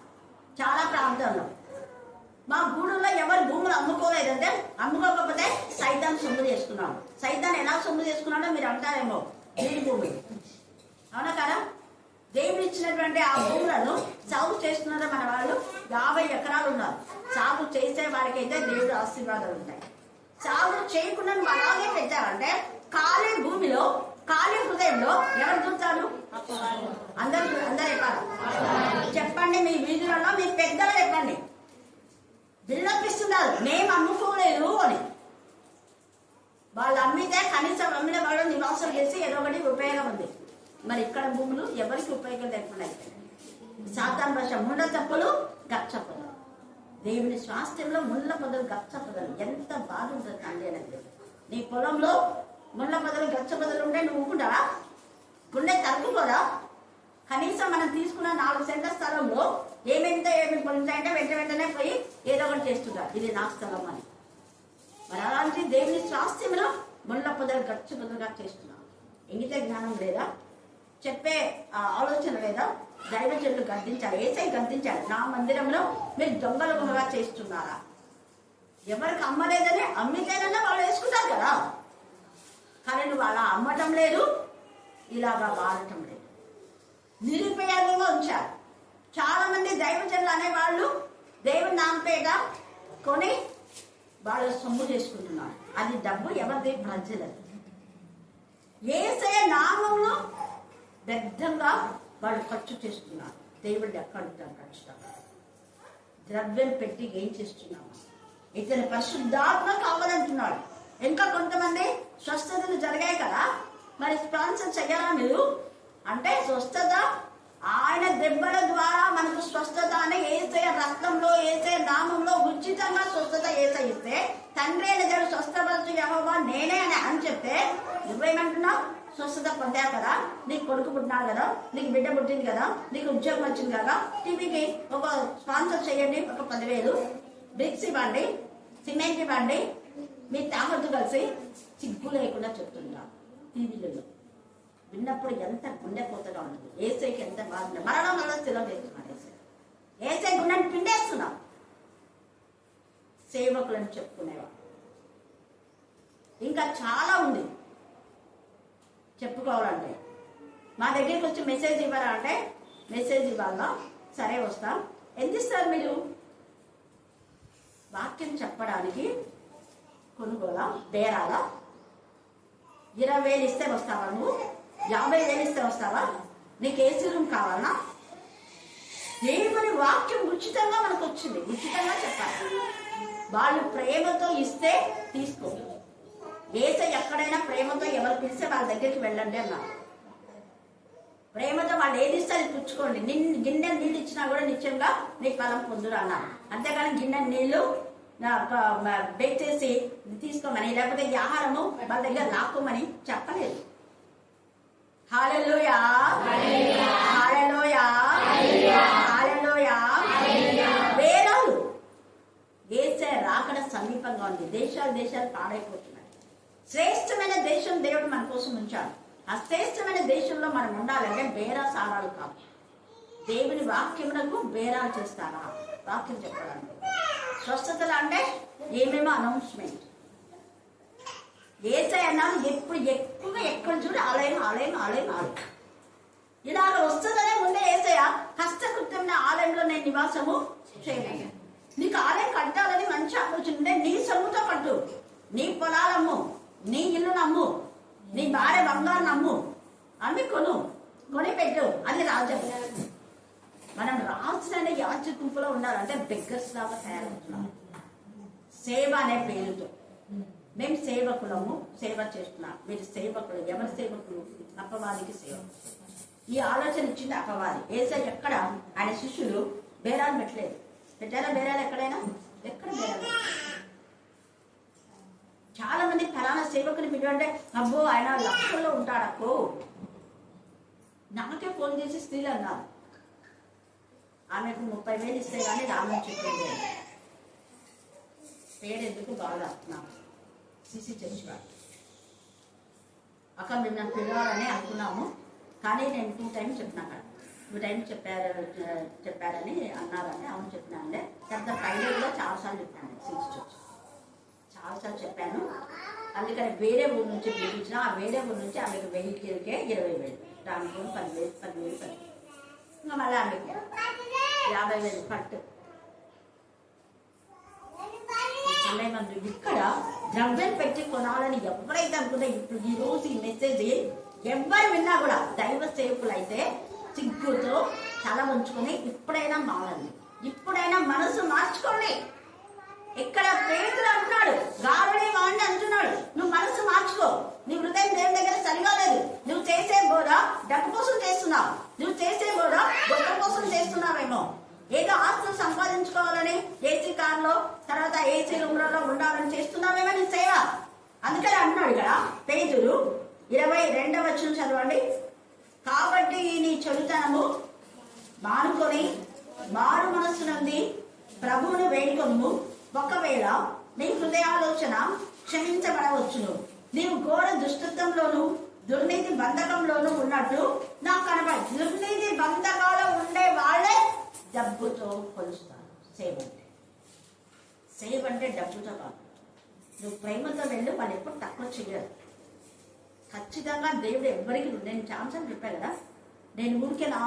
చాలా ప్రాంతాల్లో మా గూడుల్లో ఎవరు భూములు అమ్ముకోలేదంటే, అమ్ముకోకపోతే సైతాన్ సొమ్ము చేసుకున్నాడు. సైతాన్ ఎలా సొమ్ము చేసుకున్నాడో మీరు అంటారేమో, వీడి భూమి, అవునా కదా. దేవుడు ఇచ్చినటువంటి ఆ భూములను సాగు చేస్తున్నారో మన వాళ్ళు 50 ఎకరాలు ఉన్నారు. సాగు చేసే వారికైతే దేవుడు ఆశీర్వాదాలు ఉంటాయి. సాగు చేయకుండా అలాగే పెట్టారంటే ఖాళీ భూమిలో, ఖాళీ హృదయంలో ఎవరు చూస్తారు? అందరూ చెప్పండి, మీ వీధులలో మీ పెద్దలు చెప్పండి. విన్నపిస్తున్నారు మేము అమ్ముకోలేదు అని. వాళ్ళు అమ్మితే కనీసం అమ్మిన వాళ్ళు నివాసం చేసి ఏదో ఒకటి ఉపయోగం ఉంది. మరి ఇక్కడ భూములు ఎవరికి ఉపయోగం లేకుండా అయిపోయింది. సాతాను భాష ముళ్ళ తప్పులు గచ్చ పొదలు. దేవుని స్వాస్థ్యంలో ముళ్ళ పొదలు గచ్చ పొదలు ఎంత బాధ ఉంటుంది తండ్రి అనేది. నీ పొలంలో ముళ్ళ పొదలు గచ్చ పొదలు ఉంటే నువ్వు ఊకుంటావా? గుండె తరుపుకోదా? కనీసం మనం తీసుకున్న 4 సెంట్ల స్థలంలో ఏమి పొందుతాయంటే వెంటనే పోయి ఏదో ఒకటి చేస్తుంటారు, ఇది నా స్థలం అని. మరి అలాంటి దేవుని స్వాస్థ్యంలో ముళ్ళ పొదలు గచ్చ పొదలుగా చేస్తున్నాం. ఇంగితే జ్ఞానం లేదా? చెప్పే ఆలోచన లేదా? దైవజనులు గద్దించారు, ఏసై గద్దించారు, నా మందిరంలో మీరు దొంగలుగా చేస్తున్నారా? ఎవరికి అమ్మలేదని, అమ్మితేనన్నా వాళ్ళు వేసుకుంటారు కదా. కానీ నువ్వు అలా అమ్మటం లేదు, ఇలాగా వాడటం లేదు, నిరుపయోగంగా ఉంచారు. చాలా మంది దైవజనులు అనేవాళ్ళు దేవుని నామపేట కొని వాళ్ళు సొమ్ము చేసుకుంటున్నారు. అది డబ్బు ఎవరిది? ప్రజలది. యేసయ్య నామంలో వ్యర్థంగా వాళ్ళు ఖర్చు చేస్తున్నారు. దేవుడు ఎక్కడుంటారు? ఖచ్చితంగా ద్రవ్యం పెట్టి ఏం చేస్తున్నాము? ఇతని పరిశుద్ధాత్మ కావాలంటున్నాడు. ఇంకా కొంతమంది స్వస్థతలు జరిగాయి కదా, మరి స్పాన్సర్ చెయ్యాలా మీరు అంటే? స్వస్థత ఆయన దెబ్బల ద్వారా మనకు స్వస్థత అని యేసయ్య రక్తంలో, యేసయ్య నామంలో ఉచితంగా స్వస్థత యేసయ్య ఇస్తే, తండ్రి అయిన దేవుడు స్వస్థపరచు యెహోవా నేనే అని చెప్తే నువ్వేమంటున్నావు? స్వస్థత పొందా కదా, నీకు కొడుకు పుట్టినాడు కదా, నీకు బిడ్డ పుట్టింది కదా, నీకు ఉద్యోగం వచ్చింది కదా, టీవీకి ఒక స్పాన్సర్ చేయండి, ఒక 10,000 బ్రిక్స్ ఇవ్వండి, సిమెంట్ ఇవ్వండి, మీ తామద్దు కలిసి సిగ్గు లేకుండా చెప్తున్నా. టీవీలలో విన్నప్పుడు ఎంత గుండె పోతగా ఉంటుంది. ఏసైకి ఎంత బాధ, మరణ స్థిరం చేస్తున్నాడు ఏసై. ఏసై గుండెని పిండేస్తున్నాం. సేవకులను చెప్పుకునేవాడు ఇంకా చాలా ఉంది చెప్పుకోవాలంటే. మా దగ్గరికి వచ్చి మెసేజ్ ఇవ్వరా అంటే మెసేజ్ ఇవ్వాలా, సరే వస్తాం. ఎంత ఇస్తారు మీరు? వాక్యం చెప్పడానికి కొనుగోలా, బేరాలా? 20,000 ఇస్తే వస్తావా నువ్వు? 50,000 ఇస్తే వస్తావా? నీకు ఏసీ రూమ్ కావాలన్నా? దేవుని వాక్యం ఉచితంగా మనకు వచ్చింది, ఉచితంగా చెప్పాలి. వాళ్ళు ప్రేమతో ఇస్తే తీసుకో. ఏసై ఎక్కడైనా ప్రేమతో ఎవరు పిలిస్తే వాళ్ళ దగ్గరికి వెళ్ళండి అన్నారు. ప్రేమతో వాళ్ళు ఏది ఇస్తే అది పుచ్చుకోండి. గిన్నె నీళ్ళు ఇచ్చినా కూడా నిత్యంగా నీ ఫలం పొందురా అన్నారు. అంతేగాని గిన్నె నీళ్లు బేక్ చేసి తీసుకోమని, లేకపోతే ఈ ఆహారము వాళ్ళ దగ్గర లాక్కోమని చెప్పలేదు. హల్లెలూయా, హల్లెలూయా, హల్లెలూయా. బేరాలు సమీపంగా ఉంది. దేశాలు పాడైపోతున్నాయి. శ్రేష్టమైన దేశం దేవుడు మన కోసం ఉంచాడు. ఆ శ్రేష్టమైన దేశంలో మనం ఉండాలంటే బేరాసారాలు కాదు. దేవుని వాక్యమునకు బేరాలు చేస్తారా? వాక్యం చెప్పడానికి స్వస్థతలు అంటే ఏమేమో అనౌన్స్మెంట్. ఏసైనా ఎప్పుడు ఎక్కువగా ఎక్కడ చూడు ఆలయం ఇలాగ వస్తుందనే ముందే ఏసయ్య హస్తకృత్యమైన ఆలయంలో నేను నివాసము చేయలేను. నీకు ఆలయం కట్టాలని మంచి ఆలోచన ఉంటే నీ సొమ్ముతో కట్టు. నీ పొలాలమ్ము, నీ ఇల్లు నమ్ము, నీ భార్య బంగారు నమ్ము, అమ్మి కొని పెట్టు. అది రాజ్యం. మనం రాజులైన యాజక గుంపులో ఉండాలంటే బెగ్గర్స్ లాగా తయారవుతున్నాం. సేవ అనే పేరుతో మేము సేవకులము, సేవ చేస్తున్నాం. మీరు సేవకులు. ఎవరి సేవకులు? అపవాదికి సేవ. ఈ ఆలోచన ఇచ్చింది అపవాది. ఏసై ఎక్కడ ఆయన శిష్యులు బేరాలు పెట్టలేదు. పెట్టారా బేరాలు? ఎక్కడైనా ఎక్కడ బేరాలు? చాలా మంది ఫలానా సేవకుని పిలువంటే అబ్బో ఆయన లక్షల్లో ఉంటాడక్కో. నాకే ఫోన్ చేసి స్త్రీలు అన్నారు, ఆమెకు 30,000 ఇస్తే కానీ రామని చెప్పింది. పేరెందుకు బాగా నాకు సిసి చర్చివాడు అక్క మేము నన్ను పిలవాలని అనుకున్నాము, కానీ నేను 2 times చెప్పినా కదా. 2 times చెప్పారని అన్నారని. అవును చెప్పినానులే. తర్వాత ప్రైవేట్లో చాలాసార్లు చెప్పాను. సిసి చర్చ్ చాలాసార్లు చెప్పాను. అందుకని వేరే ఊరు నుంచి పిలిపించిన. ఆ వేరే ఊరు నుంచి ఆమెకు 1000కే 20,000, దానికి 10,000 ఇంకా మళ్ళీ ఆమెకి 50,000 పట్టు. మంది ఇక్కడ ద్రవ్యం పెట్టి కొనాలని ఎవరైతే అనుకున్నా, ఇప్పుడు ఈ రోజు ఈ మెసేజ్ ఎవరు విన్నా కూడా దైవ సేవకులు అయితే సిగ్గుతో తల ఉంచుకొని ఇప్పుడైనా మారండి, ఇప్పుడైనా మనసు మార్చుకోండి. ఇక్కడ పేతురు అంటున్నాడు, గారుడే వాడిని అంటున్నాడు, నువ్వు మనసు మార్చుకో. నీ హృదయం దేవుని దగ్గర సరిగా లేదు. నువ్వు చేసే బోధ డబ్బు కోసం చేస్తున్నావు. నువ్వు చేసే బోధ గొప్ప కోసం చేస్తున్నావేమో. ఏదో ఆస్తులు సంపాదించుకోవాలని ఏసీ కార్లో, తర్వాత ఏసీ రూమ్లలో ఉండాలని చేస్తున్నావేమో నీ సేవ. అందుకని అంటున్నాడు ఇక్కడ పేతురు 22వ వచనం చదవండి. కాబట్టి నీ చెడుతనము మానుకొని మారు మనస్సు నుండి ప్రభువుని వేడుకొను. ఒకవేళ నీ హృదయాలోచన క్షమించబడవచ్చును. నీవు ఘోర దుష్టత్వంలోను దుర్నీతి బంధకంలోనూ ఉన్నట్టు నాకు కనబడి. దుర్నీతి బంధకాలు ఉండే వాళ్ళే డబ్బుతో కొలుస్తారు. సేవ్ అంటే డబ్బుతో కాదు. నువ్వు ప్రేమతో వెళ్ళు, వాళ్ళు ఎప్పుడు తక్కువ చేయరు. ఖచ్చితంగా దేవుడు ఎవరికి, నేను ఛాన్సన్ చెప్పాను కదా, నేను ఊరికే నా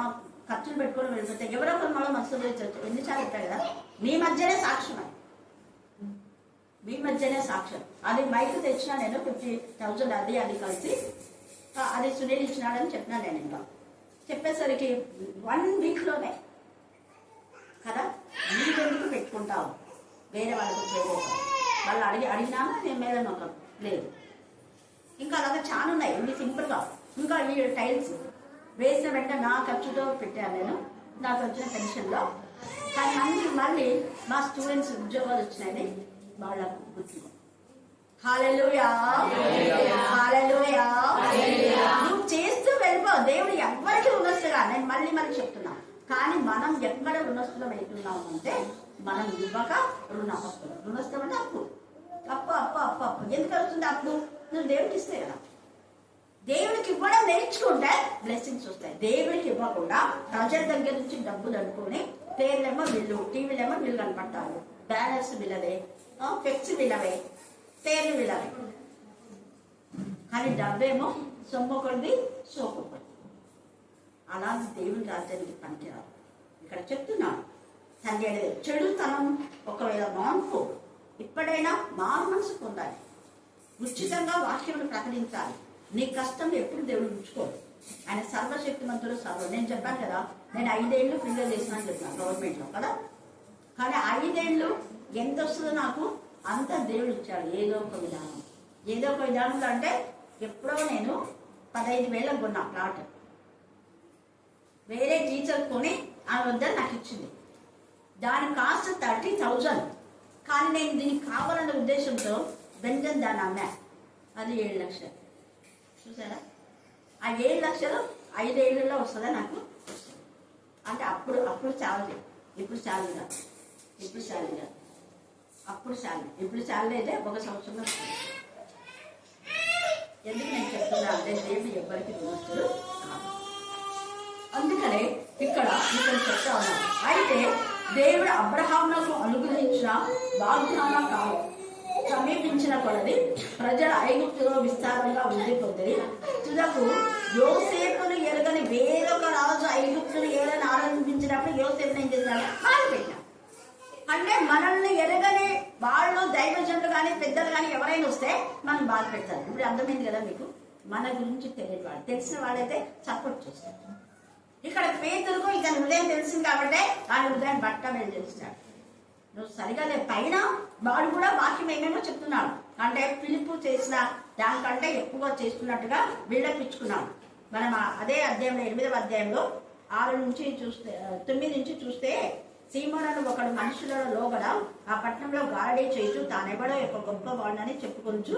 ఖర్చులు పెట్టుకొని వెళ్ళిపోతే ఎవరో ఒకరు మళ్ళీ మనసు ఎన్నిసార్లు చెప్పాను కదా, మీ మధ్యనే సాక్ష్యం. మీ మధ్యనే సాక్ష్యం. అది మైక్ తెచ్చినా నేను 50,000 అది కలిసి అది సునీల్ ఇచ్చినాడని చెప్పినా. నేను ఇంకా చెప్పేసరికి 1 weekలోనే కదా, నీవెందుకు పెట్టుకుంటావు వేరే వాళ్ళకి చేయలేదు. వాళ్ళు అడిగినాను నేను మీద నమ్మకం లేదు. ఇంకా అలాగే చాలా ఉన్నాయి. ఇవి సింపుల్గా. ఇంకా ఈ టైల్స్ వేసిన వెంటనే నా ఖర్చుతో పెట్టాను నేను, నాకు వచ్చిన పెన్షన్లో. కానీ మళ్ళీ మా స్టూడెంట్స్ ఉద్యోగాలు వచ్చినాయని వాళ్ళకు గుర్తు. హల్లెలూయా, హల్లెలూయా. నువ్వు చేస్తూ వెళ్ళిపో. దేవుడు ఎవరికి రుణస్తుగా, నేను మళ్ళీ చెప్తున్నా. కానీ మనం ఎక్కడ రుణస్తులం అవుతున్నాము అంటే మనం ఇవ్వక రుణపస్తులం. రుణస్థం అంటే అప్పు. ఎందుకు వస్తుంది అప్పు? నువ్వు దేవుడికి ఇస్తే కదా. దేవుడికి ఇవ్వడం నేర్చుకుంటే బ్లెస్సింగ్స్ వస్తాయి. దేవుడికి ఇవ్వకుండా ప్రజల దగ్గర నుంచి డబ్బులు అనుకుని పేర్లేమో వీళ్ళు, టీవీలేమో వీళ్ళు కనపడతారు, బ్యానర్స్ వీళ్ళవే, ఫ్లెక్స్ వీళ్ళవే, పేర్లు వీళ్ళవే. కానీ డబ్బేమో సొమ్మొకటి సోకొకటి. అలాంటి దేవుని రాజ్యానికి పనికిరాదు. ఇక్కడ చెప్తున్నాను, తండ్రి అనేది చెడుతనం ఒకవేళ మానుకో. ఇప్పుడైనా మారు మనసు పొందాలి. ఉచితంగా వాక్యములు ప్రకటించాలి. నీ కష్టం ఎప్పుడు దేవుడు ఉంచుకోడు. ఆయన సర్వశక్తిమంతుడు సర్వ. నేను చెప్పాను కదా, నేను 5 ఏళ్ళు ఫ్రీగా చేసినా అని చెప్పాను గవర్నమెంట్లో కదా. కానీ 5 ఏళ్ళు ఎంత వస్తుందో నాకు అంత దేవుడు ఇచ్చాడు. ఏదో ఒక విధానంలో అంటే ఎప్పుడో నేను 15,000 కొన్నా ప్లాట్. వేరే టీచర్ కొని ఆమె వద్ద నాకు ఇచ్చింది. దాని కాస్ట్ 30,000. కానీ నేను దీనికి కావాలన్న ఉద్దేశంతో వెంటనే దాన్ని అమ్మా. అది 7 లక్షలు. చూసారా? ఆ 7 లక్షలు 5 ఏళ్ళలో వస్తుందా నాకు? అంటే అప్పుడు చాలు. ఇప్పుడు చాలు కాదు. అప్పుడు శాలరీ, ఇప్పుడు శాలరీ అయితే 1 సంవత్సరంలో వస్తుంది. ఎందుకు నేను చెప్తున్నా అంటే దేవుడు ఎవరికి రుణస్తుడు కాదు. అందుకనే ఇక్కడ చెప్తా ఉన్నాను. అయితే దేవుడు అబ్రహామునకు అనుగ్రహించిన వాగ్దాన కాలం సమీపించిన కొలది ప్రజల ఐగుప్తులో విస్తారంగా ఉండిపోతుంది. తుదకు యోసేపును ఎరగని వేరొక రాజు ఐగుప్తును ఏలని ఆరంభించినప్పుడు యోసేపును ఏం చేశాడు? బాధ పెట్టాడు. అంటే మనల్ని ఎరగని వాళ్ళు దైవజనులు కానీ పెద్దలు కానీ ఎవరైనా వస్తే మనం బాధ పెడతారు. ఇప్పుడు అర్థమైంది కదా మీకు? మన గురించి తెలియని వాళ్ళు, తెలిసిన వాళ్ళైతే సపోర్ట్ చేస్తారు. ఇక్కడ పేతురుకు ఇక హృదయం తెలిసింది కాబట్టి వాడి హృదయం బట్ట వెళ్ళి చేస్తాడు. నువ్వు సరిగా లేదు. పైన వాడు కూడా వాక్యం ఏమేమో చెప్తున్నాడు. అంటే పిలుపు చేసిన దానికంటే ఎక్కువ చేస్తున్నట్టుగా బిల్డప్ ఇచ్చుకున్నాడు. మనం అదే అధ్యాయంలో 8వ అధ్యాయంలో 6 నుంచి చూస్తే 9 నుంచి చూస్తే సీమోనను ఒకడు మనుషులలో లోబడ ఆ పట్టణంలో గారడీ చేయుచు తానెవడో యొక్క గొప్ప వాడినని చెప్పుకొంచు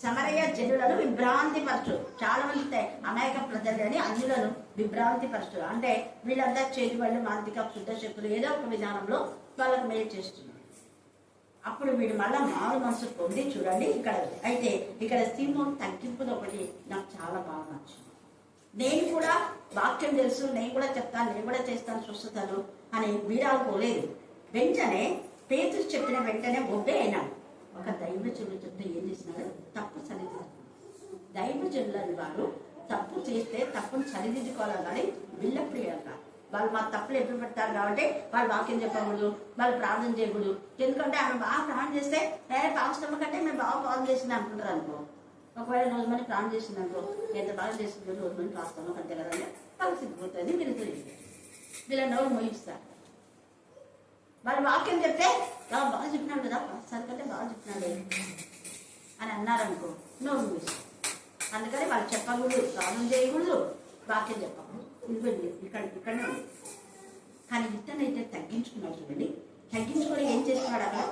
సమరయ జనులను విభ్రాంతిపరచు. చాలా మంది అనేక ప్రజలని అన్యులను విభ్రాంతిపరచు. అంటే వీళ్ళంతా చేతి వాళ్ళు మానసిక శుద్ధ శక్తులు ఏదో ఒక విధానంలో వాళ్ళకు మేలు చేస్తున్నారు. అప్పుడు వీడు మళ్ళా మారు మనసు పొంది చూడండి ఇక్కడ. అయితే ఇక్కడ సీమోను తగ్గింపుది ఒకటి నాకు చాలా బాగా నచ్చింది. నేను కూడా వాక్యం తెలుసు, నేను కూడా చెప్తాను, నేను కూడా చేస్తాను, చూస్తాను అని వీరాలుకోలేదు. వెంటనే పేతురు చెప్పిన వెంటనే ఒబ్బే అయినాడు. ఒక దైవజనులు చెప్తే ఏం చేసినాడు? తప్పు సరిదిద్దు. దైవజనులని వారు తప్పు చేస్తే తప్పును సరిదిద్దుకోవాలి కానీ విల్లప్రియాక వాళ్ళు మా తప్పులు ఎప్పుడు పెడతారు కాబట్టి వాళ్ళు వాక్యం చెప్పకూడదు, వాళ్ళు ప్రార్థన చేయకూడదు. ఎందుకంటే ఆమె బాగా ప్రార్థన చేస్తే పాస్టమ్మ కంటే మేము బాగా ప్రార్థన చేసింది అనుకుంటారు అనుకో. ఒకవేళ రోజు మని ప్రార్థన చేసింది అనుకో, ఎంత బాగా చేస్తుంది రోజు మని పాస్టమ్మ కంటే కదండి వాళ్ళకి సిగ్గుపోతుంది. మీరు తెలియదు వీళ్ళ నవ్వు మోయిస్తారు. వాళ్ళు వాక్యం చెప్తే బాగా చెప్పినాడు కదా, పాస్టర్ కంటే బాగా చెప్పినాడు అని అన్నారనుకో, నవ్వు మూయిస్తారు. అందుకని వాళ్ళు చెప్పకూడదు, ప్రార్థన చేయకూడదు, వాక్యం చెప్పకూడదు. ఇక్కడనే ఉంది. కానీ ఇతనైతే తగ్గించుకున్నాడు చూడండి. తగ్గించుకొని ఏం చేస్తున్నాడు అక్కడ?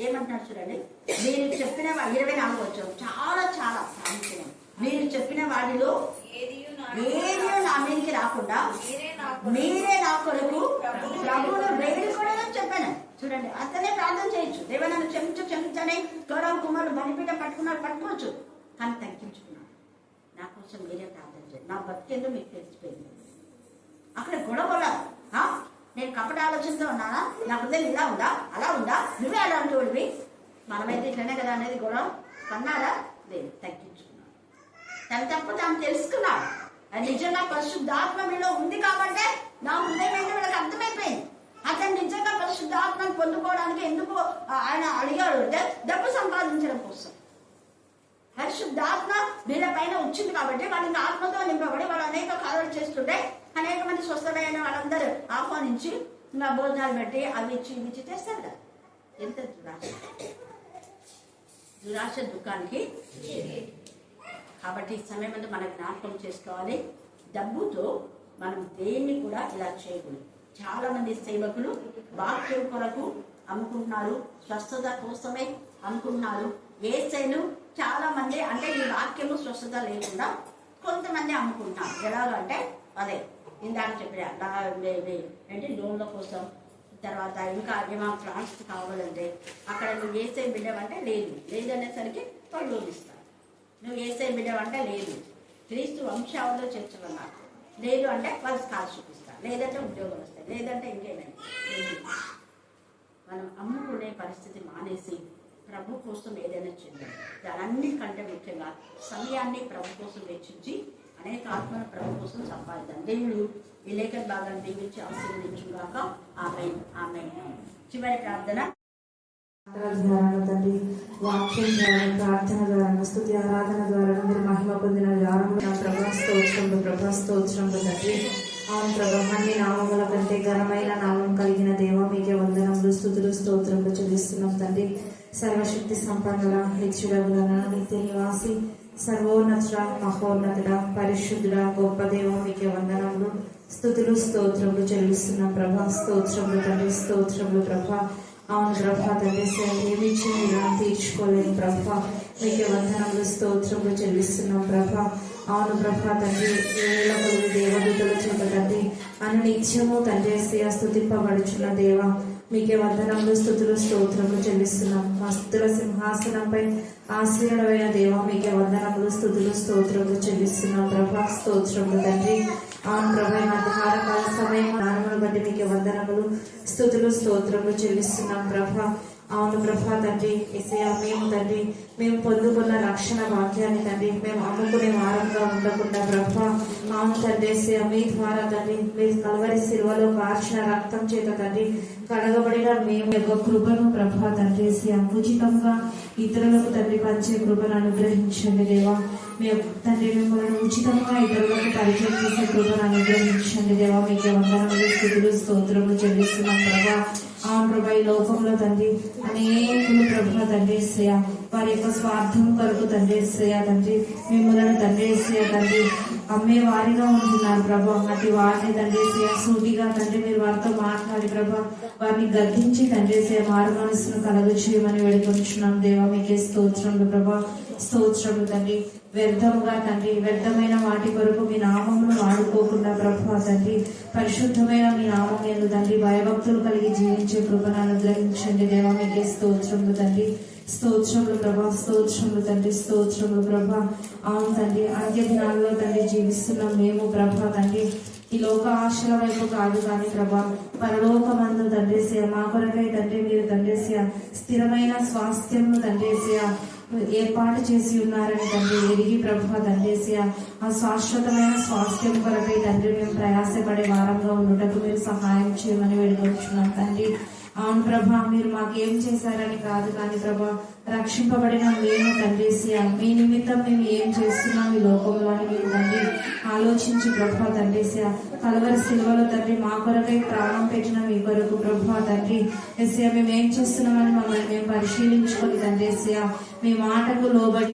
ఏమంటున్నాడు చూడండి. మీరు చెప్పిన 24 వచ్చావు చాలా చాలా ప్రాముఖ్యం. మీరు చెప్పిన వాటిలో ఏది నా మీదకి రాకుండా మీరే నా కొరకు ప్రభువును వేడుకోవడం చెప్పాను. చూడండి, అతనే ప్రార్థన చేయొచ్చు. దేవా నన్ను క్షమించని గౌరవ కుమారుడు బలిపీఠం పట్టుకోవచ్చు. కానీ తగ్గించుకున్నాడు. నా కోసం మీరే ప్రార్థన చేయండి, నా బతికేందో మీకు తెలిసిపోయింది. అక్కడ గొడవ నేను కపట ఆలోచనతో ఉన్నానా? నా హృదయం ఇలా ఉందా, అలా ఉందా, నువ్వే అలా అంటూడివి, మనమైతే ఇట్లనే కదా అనేది గొడవ కన్నారా? లేదు, తగ్గించుకున్నాడు. తన తప్పు తాను తెలుసుకున్నాడు. అది నిజంగా పరిశుద్ధాత్మ మీలో ఉంది కాబట్టి నా హృదయం ఏంటో వీళ్ళకి అర్థమైపోయింది. అతను నిజంగా పరిశుద్ధాత్మను పొందుకోవడానికి ఎందుకు ఆయన అడిగాడు అంటే డబ్బు సంపాదించడం కోసం. పరిశుద్ధాత్మ వీళ్ళ పైన వచ్చింది కాబట్టి వాళ్ళకి ఆత్మతో నింపబడి వాళ్ళు అనేక కార్యాలు చేస్తుంటే అనేక మంది స్వస్థమైన వాళ్ళందరూ ఆహ్వానించి ఇంకా భోజనాలు పెట్టి అవి ఇచ్చి ఇవి ఇచ్చి చేస్తారు కదా. ఎంత దురాశ దుఃఖానికి. కాబట్టి ఈ సమయం అంతా మనం జ్ఞాపకం చేసుకోవాలి. డబ్బుతో మనం దేన్ని కూడా ఇలా చేయకూడదు. చాలా మంది సేవకులు వాక్యం కొరకు అమ్ముకుంటున్నారు, స్వస్థత కోసమే అమ్ముకుంటున్నారు. ఏసైను చాలా మంది అంటే ఈ వాక్యము స్వస్థత లేకుండా కొంతమంది అమ్ముకుంటున్నారు. ఎలాగంటే అదే ఇందాక చెప్పిన ఏంటి లోన్ల కోసం, తర్వాత ఇంకా ఏమో ఫ్లాట్స్ కావాలంటే అక్కడ నువ్వు ఏసై బిడ్డవంటే లేదు అనేసరికి వాళ్ళు లోపిస్తారు. నువ్వు ఏసై బిడ్డవంటే లేదు, క్రీస్తు వంశావళిలో చేర్చుకున్నారు, లేదు అంటే వాళ్ళు స్కాలర్షిప్ ఇస్తారు, లేదంటే ఉద్యోగాలు వస్తాయి, లేదంటే ఇంకేమైనా. మనం అమ్ముకునే పరిస్థితి మానేసి ప్రభు కోసం ఏదైనా చేద్దాం. దానన్నిటికంటే ముఖ్యంగా సమయాన్ని ప్రభు కోసం వెచ్చించి అనేక ఆత్మను ప్రభు కోసం సంపాదిద్దాం. దేవుడు ఈ లేఖన భాగాన్ని దీవించి ఆశీర్వదించుగాక. ఆమేన్ ఆమేన్. చివరి ప్రార్థన. తండ్రి, వాక్యం ద్వారా, ప్రార్థన ద్వారా, స్తుతి ఆరాధన ద్వారా మీరు మహిమ పొందిన ప్రభాస్తోత్సరంలో తండ్రి. అవును ప్రభా, అన్ని నామముల కంటే ఘనమైన నామం కలిగిన దేవ మీకే వందనములు, స్తుతులు, స్తోత్రములు చెల్లిస్తున్నాం తండ్రి. సర్వశక్తి సంపన్నుల, నిత్యుడగుల, నిత్య నివాసి, సర్వోన్నతుడ, మహోన్నతుడ, పరిశుద్ధుడ, గొప్ప దేవ మీకే వందనములు, స్తుతులు, స్తోత్రములు చెల్లిస్తున్నాం ప్రభా. స్తోత్రములు తండ్రి, స్తోత్రములు ప్రభా. అవును ప్రభా తండ్రి, ఏమిచ్చి మీరు తీర్చుకోలేని ప్రభా మీకే వందనములు, స్తోత్రములు చెల్లిస్తున్నాం ప్రభా. అవును ప్రభా తండ్రి, వేల కొద్ది దేవదూతల చేత తండ్రి అనునిత్యము తండ్రి స్తుతింపబడుచున్న దేవ మీకే వందనములు స్తుతులు స్తోత్రములు చెల్లిస్తున్నాం. మా స్తుతుల సింహాసనంపై ఆశీనుడమైన దేవా మీకే వందనములు స్తుతులు స్తోత్రములు చెల్లిస్తున్నాం ప్రభా. స్తోత్రములు తండ్రి. అవును ప్రభా, మధ్యాహ్న కాల సమయం జ్ఞానమును బట్టి మీకే వందనములు స్తుతులు స్తోత్రములు చెల్లిస్తున్నాం ప్రభా. అవును ప్రభా తండ్రి, యేసయ్యా మేము తండ్రి మేము పొందుకున్న రక్షణ వాక్యాన్ని తండ్రి మేము అమ్ముకునే వారంగా ఉండకుండా ప్రభా, అవును తండ్రి యేసయ్యా మీ ద్వారా తండ్రి మీరు కల్వరి శిలువలో కార్చిన రక్తం చేత తండ్రి కడగబడిన మేము యొక్క కృపను ప్రభా తండ్రి యేసయ్యా ఉచితంగా ఇతరులకు తండ్రి పంచే కృపను అనుగ్రహించండి దేవా. మేము తండ్రి మిమ్మల్ని ఉచితంగా ఇతరులకు పరిచయం చేసే కృపను అనుగ్రహించండి దేవా. మీకే వందనములు స్తుతులు స్తోత్రములు చెల్లిస్తున్నాం ప్రభా. అవును ప్రభా, ఈ లోకంలో తండ్రి అనేకులు ప్రభా తండ్రి యేసయ్యా వారి యొక్క స్వార్థం కొరకు తండ్రి యేసయ్యా తండ్రి మిమ్మల్ని తండ్రి యేసయ్యా తండ్రి అమ్మే వారిగా ఉంటున్నారు ప్రభా. అటు వారిని తండ్రి యేసయ్యా సూటిగా తండ్రి మీరు వారితో మాట్లాడి ప్రభా వారిని గద్దించి తండ్రి యేసయ్యా మారు మనసును కలుగ చేయమని వేడుకొంచున్నాం దేవా. మీకే స్తోత్రములు ప్రభా. స్తోత్రములు తండ్రి. వ్యర్థముగా తండ్రి వ్యర్థమైన వాటి కొరకు మీ నామమును వాడుకోకుండా ప్రభా తండ్రి పరిశుద్ధమైన మీ నామం యందు తండ్రి భయభక్తులు కలిగి జీవించే కృపను అనుగ్రహించండి దేవా. మీకే స్తోత్రములు తండ్రి. స్తోత్రములు ప్రభా. స్తోత్రములు తండ్రి. స్తోత్రములు ప్రభా. అవును తండ్రి, అంత్య దినాల్లో తండ్రి జీవిస్తున్నాం మేము ప్రభా తండ్రి ఈ లోక ఆశల వైపు కాదు కానీ ప్రభా పరలోకమందు తండ్రి యేసయ్యా మా కొరకై తండ్రి మీరు తండ్రి యేసయ్యా స్థిరమైన స్వాస్థ్యము తండ్రి యేసయ్యా ఏర్పాటు చేసి ఉన్నారని తండ్రి ఎరిగి ప్రభా తండ్రి యేసయ్యా ఆ శాశ్వతమైన స్వాస్థ్యం కొరకై తండ్రి మేము ప్రయాసపడే వారంగా ఉండుటకు మీరు సహాయం చేయమని వేడుకొచ్చున్నాం తండ్రి. అవును ప్రభా, మీరు మాకేం చేశారని కాదు కానీ ప్రభా రక్షింపబడిన మేము తండ్రి యేసయ్యా మీ నిమిత్తం మేము ఏం చేస్తున్నాం ఈ లోకంలో అని మీరు తండ్రి ఆలోచించి ప్రభా తండ్రి యేసయ్యా కల్వరి శిలువలో తండ్రి మా కొరకై ప్రాణం పెట్టిన మీ కొరకు ప్రభా తండ్రి యేసయ్యా మేము ఏం చేస్తున్నామని మమ్మల్ని మేము పరిశీలించుకొని తండ్రి యేసయ్యా మీ మాటకు లోబడి